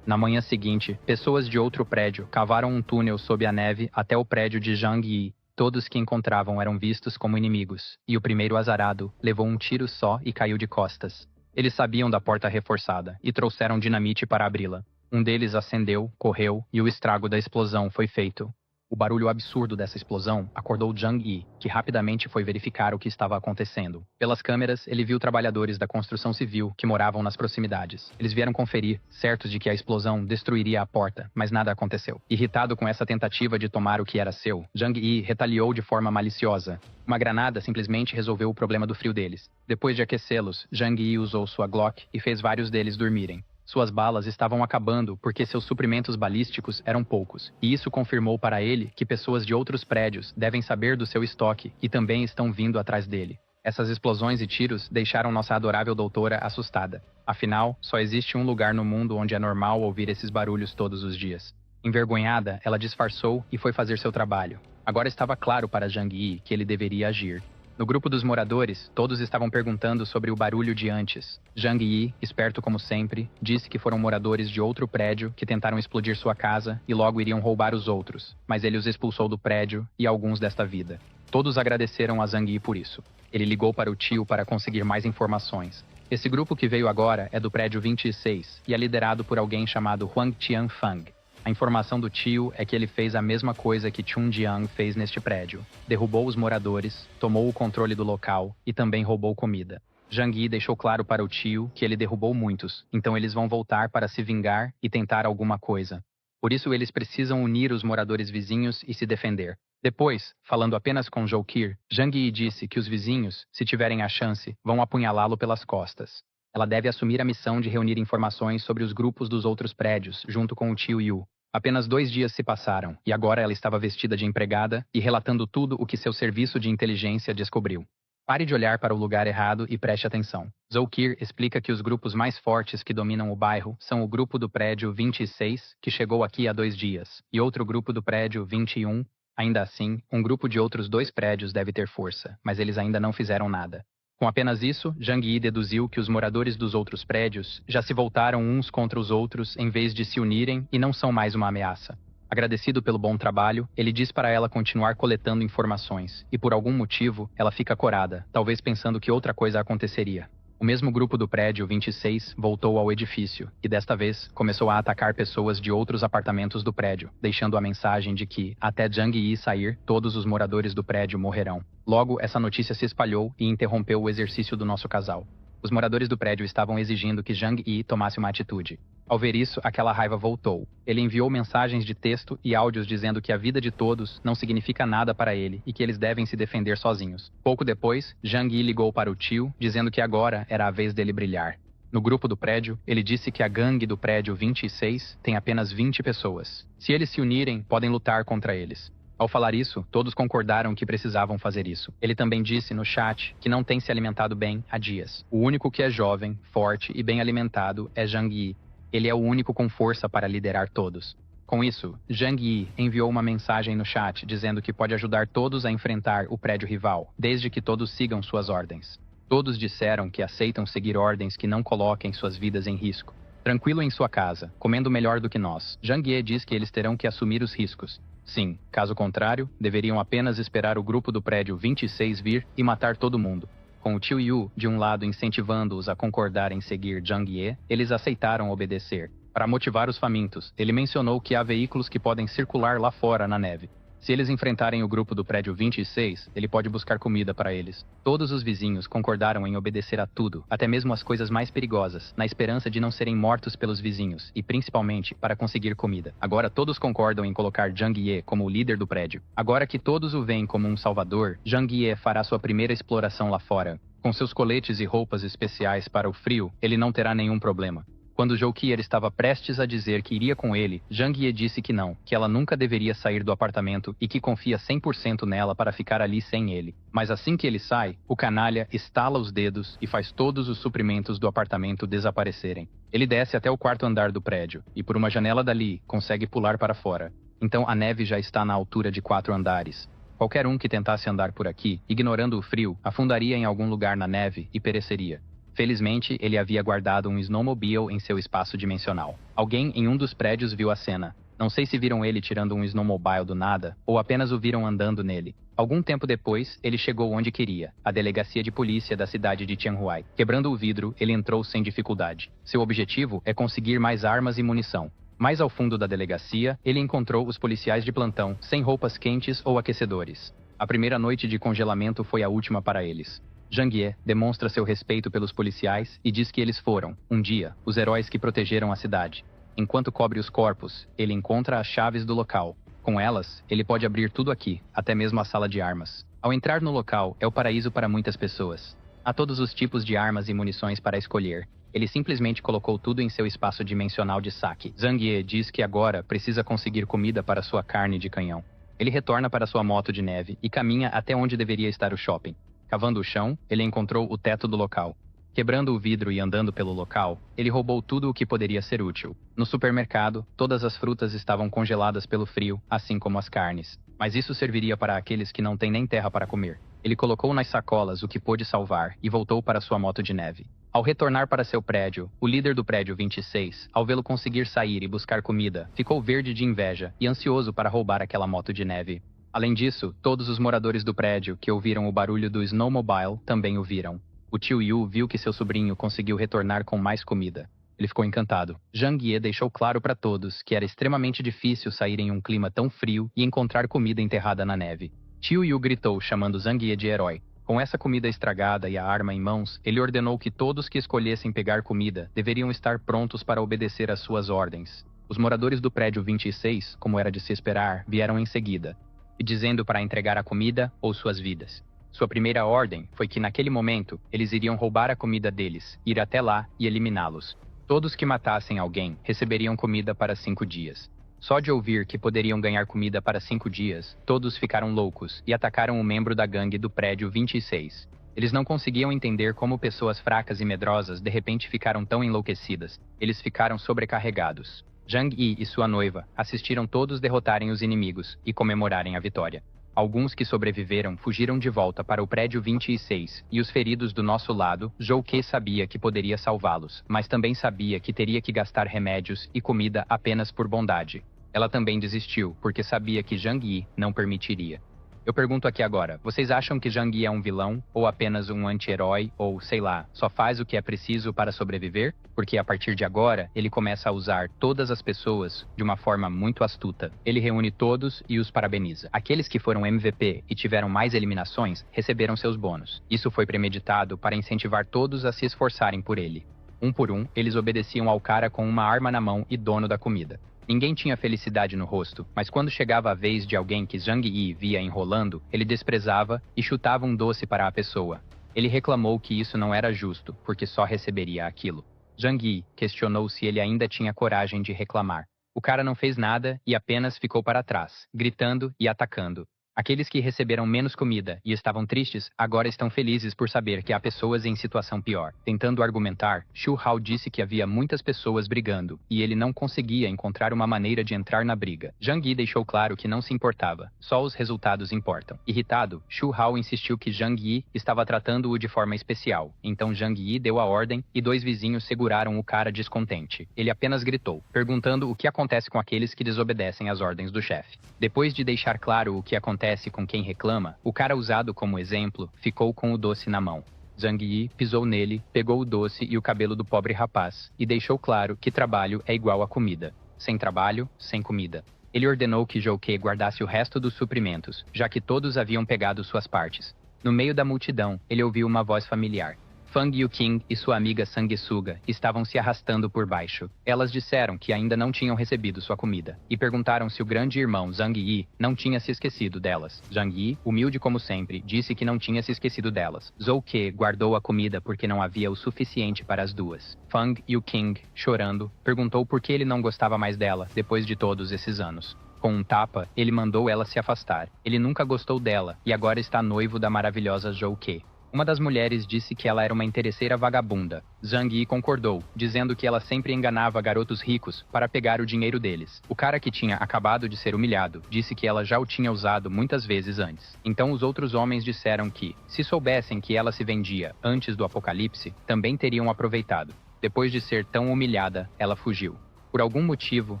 Na manhã seguinte, pessoas de outro prédio cavaram um túnel sob a neve até o prédio de Jang Yi. Todos que encontravam eram vistos como inimigos, e o primeiro azarado levou um tiro só e caiu de costas. Eles sabiam da porta reforçada e trouxeram dinamite para abri-la. Um deles acendeu, correu e o estrago da explosão foi feito. O barulho absurdo dessa explosão acordou Jang Yi, que rapidamente foi verificar o que estava acontecendo. Pelas câmeras, ele viu trabalhadores da construção civil que moravam nas proximidades. Eles vieram conferir, certos de que a explosão destruiria a porta, mas nada aconteceu. Irritado com essa tentativa de tomar o que era seu, Jang Yi retaliou de forma maliciosa. Uma granada simplesmente resolveu o problema do frio deles. Depois de aquecê-los, Jang Yi usou sua Glock e fez vários deles dormirem. Suas balas estavam acabando porque seus suprimentos balísticos eram poucos, e isso confirmou para ele que pessoas de outros prédios devem saber do seu estoque e também estão vindo atrás dele. Essas explosões e tiros deixaram nossa adorável doutora assustada. Afinal, só existe um lugar no mundo onde é normal ouvir esses barulhos todos os dias. Envergonhada, ela disfarçou e foi fazer seu trabalho. Agora estava claro para Jang Yi que ele deveria agir. No grupo dos moradores, todos estavam perguntando sobre o barulho de antes. Jang Yi, esperto como sempre, disse que foram moradores de outro prédio que tentaram explodir sua casa e logo iriam roubar os outros, mas ele os expulsou do prédio e alguns desta vida. Todos agradeceram a Jang Yi por isso. Ele ligou para o tio para conseguir mais informações. Esse grupo que veio agora é do prédio 26 e é liderado por alguém chamado Huang Tianfang. A informação do tio é que ele fez a mesma coisa que Chun Jiang fez neste prédio. Derrubou os moradores, tomou o controle do local e também roubou comida. Jang Yi deixou claro para o tio que ele derrubou muitos, então eles vão voltar para se vingar e tentar alguma coisa. Por isso eles precisam unir os moradores vizinhos e se defender. Depois, falando apenas com Zhou Qir, Jang Yi disse que os vizinhos, se tiverem a chance, vão apunhalá-lo pelas costas. Ela deve assumir a missão de reunir informações sobre os grupos dos outros prédios, junto com o tio Yu. Apenas 2 dias se passaram, e agora ela estava vestida de empregada e relatando tudo o que seu serviço de inteligência descobriu. Pare de olhar para o lugar errado e preste atenção. Zhou Qir explica que os grupos mais fortes que dominam o bairro são o grupo do prédio 26, que chegou aqui há 2 dias, e outro grupo do prédio 21. Ainda assim, um grupo de outros 2 prédios deve ter força, mas eles ainda não fizeram nada. Com apenas isso, Jang Yi deduziu que os moradores dos outros prédios já se voltaram uns contra os outros em vez de se unirem e não são mais uma ameaça. Agradecido pelo bom trabalho, ele diz para ela continuar coletando informações, e por algum motivo, ela fica corada, talvez pensando que outra coisa aconteceria. O mesmo grupo do prédio 26 voltou ao edifício, e desta vez, começou a atacar pessoas de outros apartamentos do prédio, deixando a mensagem de que, até Jang Yi sair, todos os moradores do prédio morrerão. Logo, essa notícia se espalhou e interrompeu o exercício do nosso casal. Os moradores do prédio estavam exigindo que Jang Yi tomasse uma atitude. Ao ver isso, aquela raiva voltou. Ele enviou mensagens de texto e áudios dizendo que a vida de todos não significa nada para ele e que eles devem se defender sozinhos. Pouco depois, Jang Yi ligou para o tio, dizendo que agora era a vez dele brilhar. No grupo do prédio, ele disse que a gangue do prédio 26 tem apenas 20 pessoas. Se eles se unirem, podem lutar contra eles. Ao falar isso, todos concordaram que precisavam fazer isso. Ele também disse no chat que não tem se alimentado bem há dias. O único que é jovem, forte e bem alimentado é Zhang Yi. Ele é o único com força para liderar todos. Com isso, Zhang Yi enviou uma mensagem no chat dizendo que pode ajudar todos a enfrentar o prédio rival, desde que todos sigam suas ordens. Todos disseram que aceitam seguir ordens que não coloquem suas vidas em risco. Tranquilo em sua casa, comendo melhor do que nós, Zhang Yi diz que eles terão que assumir os riscos. Sim, caso contrário, deveriam apenas esperar o grupo do prédio 26 vir e matar todo mundo. Com o Tio Yu, de um lado, incentivando-os a concordar em seguir Zhang Yi, eles aceitaram obedecer. Para motivar os famintos, ele mencionou que há veículos que podem circular lá fora na neve. Se eles enfrentarem o grupo do prédio 26, ele pode buscar comida para eles. Todos os vizinhos concordaram em obedecer a tudo, até mesmo as coisas mais perigosas, na esperança de não serem mortos pelos vizinhos, e principalmente para conseguir comida. Agora todos concordam em colocar Zhang Yi como o líder do prédio. Agora que todos o veem como um salvador, Zhang Yi fará sua primeira exploração lá fora. Com seus coletes e roupas especiais para o frio, ele não terá nenhum problema. Quando Zhou Qier estava prestes a dizer que iria com ele, Zhang Yi disse que não, que ela nunca deveria sair do apartamento e que confia 100% nela para ficar ali sem ele. Mas assim que ele sai, o canalha estala os dedos e faz todos os suprimentos do apartamento desaparecerem. Ele desce até o quarto andar do prédio e por uma janela dali consegue pular para fora. Então a neve já está na altura de 4 andares. Qualquer um que tentasse andar por aqui, ignorando o frio, afundaria em algum lugar na neve e pereceria. Felizmente, ele havia guardado um snowmobile em seu espaço dimensional. Alguém em um dos prédios viu a cena. Não sei se viram ele tirando um snowmobile do nada, ou apenas o viram andando nele. Algum tempo depois, ele chegou onde queria, a delegacia de polícia da cidade de Tianhuai. Quebrando o vidro, ele entrou sem dificuldade. Seu objetivo é conseguir mais armas e munição. Mais ao fundo da delegacia, ele encontrou os policiais de plantão, sem roupas quentes ou aquecedores. A primeira noite de congelamento foi a última para eles. Zhang Yi demonstra seu respeito pelos policiais e diz que eles foram, um dia, os heróis que protegeram a cidade. Enquanto cobre os corpos, ele encontra as chaves do local. Com elas, ele pode abrir tudo aqui, até mesmo a sala de armas. Ao entrar no local, é o paraíso para muitas pessoas. Há todos os tipos de armas e munições para escolher. Ele simplesmente colocou tudo em seu espaço dimensional de saque. Zhang Yi diz que agora precisa conseguir comida para sua carne de canhão. Ele retorna para sua moto de neve e caminha até onde deveria estar o shopping. Cavando o chão, ele encontrou o teto do local. Quebrando o vidro e andando pelo local, ele roubou tudo o que poderia ser útil. No supermercado, todas as frutas estavam congeladas pelo frio, assim como as carnes. Mas isso serviria para aqueles que não têm nem terra para comer. Ele colocou nas sacolas o que pôde salvar e voltou para sua moto de neve. Ao retornar para seu prédio, o líder do prédio 26, ao vê-lo conseguir sair e buscar comida, ficou verde de inveja e ansioso para roubar aquela moto de neve. Além disso, todos os moradores do prédio que ouviram o barulho do snowmobile também o viram. O Tio Yu viu que seu sobrinho conseguiu retornar com mais comida. Ele ficou encantado. Zhang Yi deixou claro para todos que era extremamente difícil sair em um clima tão frio e encontrar comida enterrada na neve. Tio Yu gritou, chamando Zhang Yi de herói. Com essa comida estragada e a arma em mãos, ele ordenou que todos que escolhessem pegar comida deveriam estar prontos para obedecer às suas ordens. Os moradores do prédio 26, como era de se esperar, vieram em seguida, e dizendo para entregar a comida ou suas vidas. Sua primeira ordem foi que naquele momento eles iriam roubar a comida deles, ir até lá e eliminá-los. Todos que matassem alguém receberiam comida para 5 dias. Só de ouvir que poderiam ganhar comida para 5 dias, todos ficaram loucos e atacaram o membro da gangue do prédio 26. Eles não conseguiam entender como pessoas fracas e medrosas de repente ficaram tão enlouquecidas. Eles ficaram sobrecarregados. Zhang Yi e sua noiva assistiram todos derrotarem os inimigos e comemorarem a vitória. Alguns que sobreviveram fugiram de volta para o prédio 26, e os feridos do nosso lado, Zhou Qier sabia que poderia salvá-los, mas também sabia que teria que gastar remédios e comida apenas por bondade. Ela também desistiu, porque sabia que Zhang Yi não permitiria. Eu pergunto aqui agora, vocês acham que Zhang Yi é um vilão, ou apenas um anti-herói, ou, sei lá, só faz o que é preciso para sobreviver? Porque a partir de agora, ele começa a usar todas as pessoas de uma forma muito astuta. Ele reúne todos e os parabeniza. Aqueles que foram MVP e tiveram mais eliminações, receberam seus bônus. Isso foi premeditado para incentivar todos a se esforçarem por ele. Um por um, eles obedeciam ao cara com uma arma na mão e dono da comida. Ninguém tinha felicidade no rosto, mas quando chegava a vez de alguém que Zhang Yi via enrolando, ele desprezava e chutava um doce para a pessoa. Ele reclamou que isso não era justo, porque só receberia aquilo. Zhang Yi questionou se ele ainda tinha coragem de reclamar. O cara não fez nada e apenas ficou para trás, gritando e atacando. Aqueles que receberam menos comida e estavam tristes, agora estão felizes por saber que há pessoas em situação pior. Tentando argumentar, Xu Hao disse que havia muitas pessoas brigando, e ele não conseguia encontrar uma maneira de entrar na briga. Zhang Yi deixou claro que não se importava, só os resultados importam. Irritado, Xu Hao insistiu que Zhang Yi estava tratando-o de forma especial. Então Zhang Yi deu a ordem e 2 vizinhos seguraram o cara descontente. Ele apenas gritou, perguntando o que acontece com aqueles que desobedecem às ordens do chefe. Depois de deixar claro o que acontece com quem reclama, o cara usado como exemplo ficou com o doce na mão. Zhang Yi pisou nele, pegou o doce e o cabelo do pobre rapaz, e deixou claro que trabalho é igual a comida. Sem trabalho, sem comida. Ele ordenou que Zhou Ke guardasse o resto dos suprimentos, já que todos haviam pegado suas partes. No meio da multidão, ele ouviu uma voz familiar. Fang Yuqing e sua amiga Sanguessuga estavam se arrastando por baixo. Elas disseram que ainda não tinham recebido sua comida, e perguntaram se o grande irmão Zhang Yi não tinha se esquecido delas. Zhang Yi, humilde como sempre, disse que não tinha se esquecido delas. Zhou Ke guardou a comida porque não havia o suficiente para as duas. Fang Yuqing, chorando, perguntou por que ele não gostava mais dela depois de todos esses anos. Com um tapa, ele mandou ela se afastar. Ele nunca gostou dela, e agora está noivo da maravilhosa Zhou Ke. Uma das mulheres disse que ela era uma interesseira vagabunda. Zhang Yi concordou, dizendo que ela sempre enganava garotos ricos para pegar o dinheiro deles. O cara que tinha acabado de ser humilhado disse que ela já o tinha usado muitas vezes antes. Então os outros homens disseram que, se soubessem que ela se vendia antes do apocalipse, também teriam aproveitado. Depois de ser tão humilhada, ela fugiu. Por algum motivo,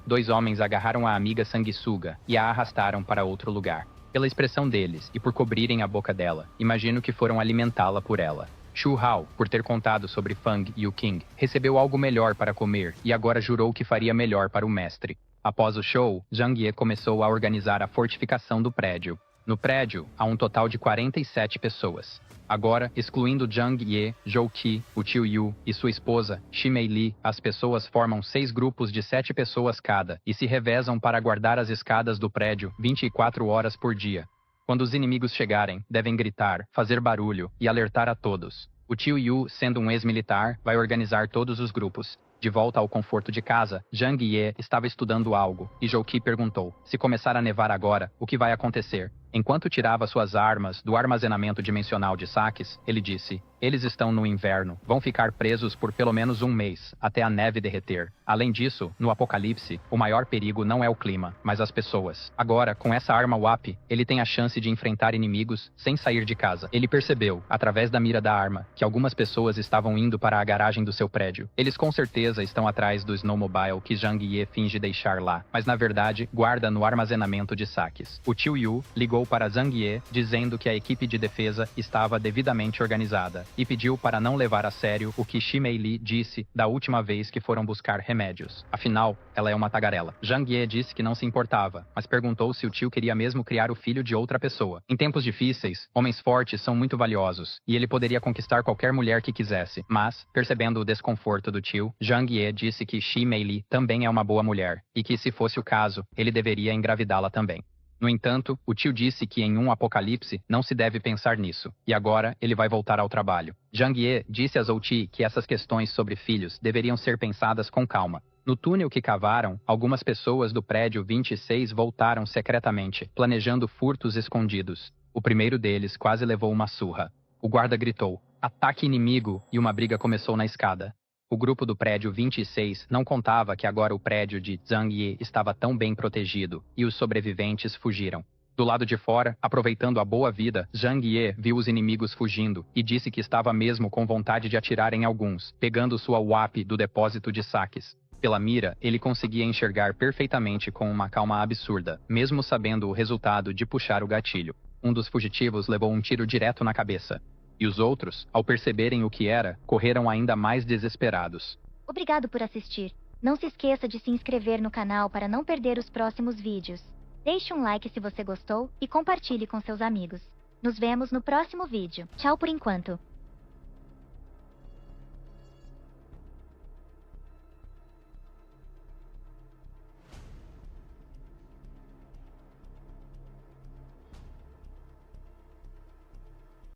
2 homens agarraram a amiga Sanguessuga e a arrastaram para outro lugar. Pela expressão deles e por cobrirem a boca dela, imagino que foram alimentá-la por ela. Xu Hao, por ter contado sobre Fang Yuqing, recebeu algo melhor para comer e agora jurou que faria melhor para o mestre. Após o show, Zhang Ye começou a organizar a fortificação do prédio. No prédio, há um total de 47 pessoas. Agora, excluindo Zhang Ye, Zhou Qi, o tio Yu e sua esposa, Shi Meili, as pessoas formam 6 grupos de 7 pessoas cada e se revezam para guardar as escadas do prédio 24 horas por dia. Quando os inimigos chegarem, devem gritar, fazer barulho e alertar a todos. O tio Yu, sendo um ex-militar, vai organizar todos os grupos. De volta ao conforto de casa, Zhang Ye estava estudando algo, e Zhou Qi perguntou, se começar a nevar agora, o que vai acontecer? Enquanto tirava suas armas do armazenamento dimensional de saques, ele disse, eles estão no inverno, vão ficar presos por pelo menos 1 mês, até a neve derreter. Além disso, no apocalipse, o maior perigo não é o clima, mas as pessoas. Agora, com essa arma WAP, ele tem a chance de enfrentar inimigos sem sair de casa. Ele percebeu, através da mira da arma, que algumas pessoas estavam indo para a garagem do seu prédio. Eles com certeza estão atrás do snowmobile que Zhang Ye finge deixar lá, mas na verdade, guarda no armazenamento de saques. O tio Yu ligou para Zhang Ye, dizendo que a equipe de defesa estava devidamente organizada, e pediu para não levar a sério o que Shi Meili disse da última vez que foram buscar remédios. Afinal, ela é uma tagarela. Zhang Ye disse que não se importava, mas perguntou se o tio queria mesmo criar o filho de outra pessoa. Em tempos difíceis, homens fortes são muito valiosos, e ele poderia conquistar qualquer mulher que quisesse. Mas, percebendo o desconforto do tio, Zhang Ye disse que Shi Meili também é uma boa mulher, e que se fosse o caso, ele deveria engravidá-la também. No entanto, o tio disse que em um apocalipse não se deve pensar nisso, e agora ele vai voltar ao trabalho. Zhang Ye disse a Zhou Qi que essas questões sobre filhos deveriam ser pensadas com calma. No túnel que cavaram, algumas pessoas do prédio 26 voltaram secretamente, planejando furtos escondidos. O primeiro deles quase levou uma surra. O guarda gritou, ataque inimigo, e uma briga começou na escada. O grupo do prédio 26 não contava que agora o prédio de Zhang Yi estava tão bem protegido, e os sobreviventes fugiram. Do lado de fora, aproveitando a boa vida, Zhang Ye viu os inimigos fugindo e disse que estava mesmo com vontade de atirar em alguns, pegando sua WAP do depósito de saques. Pela mira, ele conseguia enxergar perfeitamente com uma calma absurda, mesmo sabendo o resultado de puxar o gatilho. Um dos fugitivos levou um tiro direto na cabeça. E os outros, ao perceberem o que era, correram ainda mais desesperados. Obrigado por assistir. Não se esqueça de se inscrever no canal para não perder os próximos vídeos. Deixe um like se você gostou e compartilhe com seus amigos. Nos vemos no próximo vídeo. Tchau por enquanto.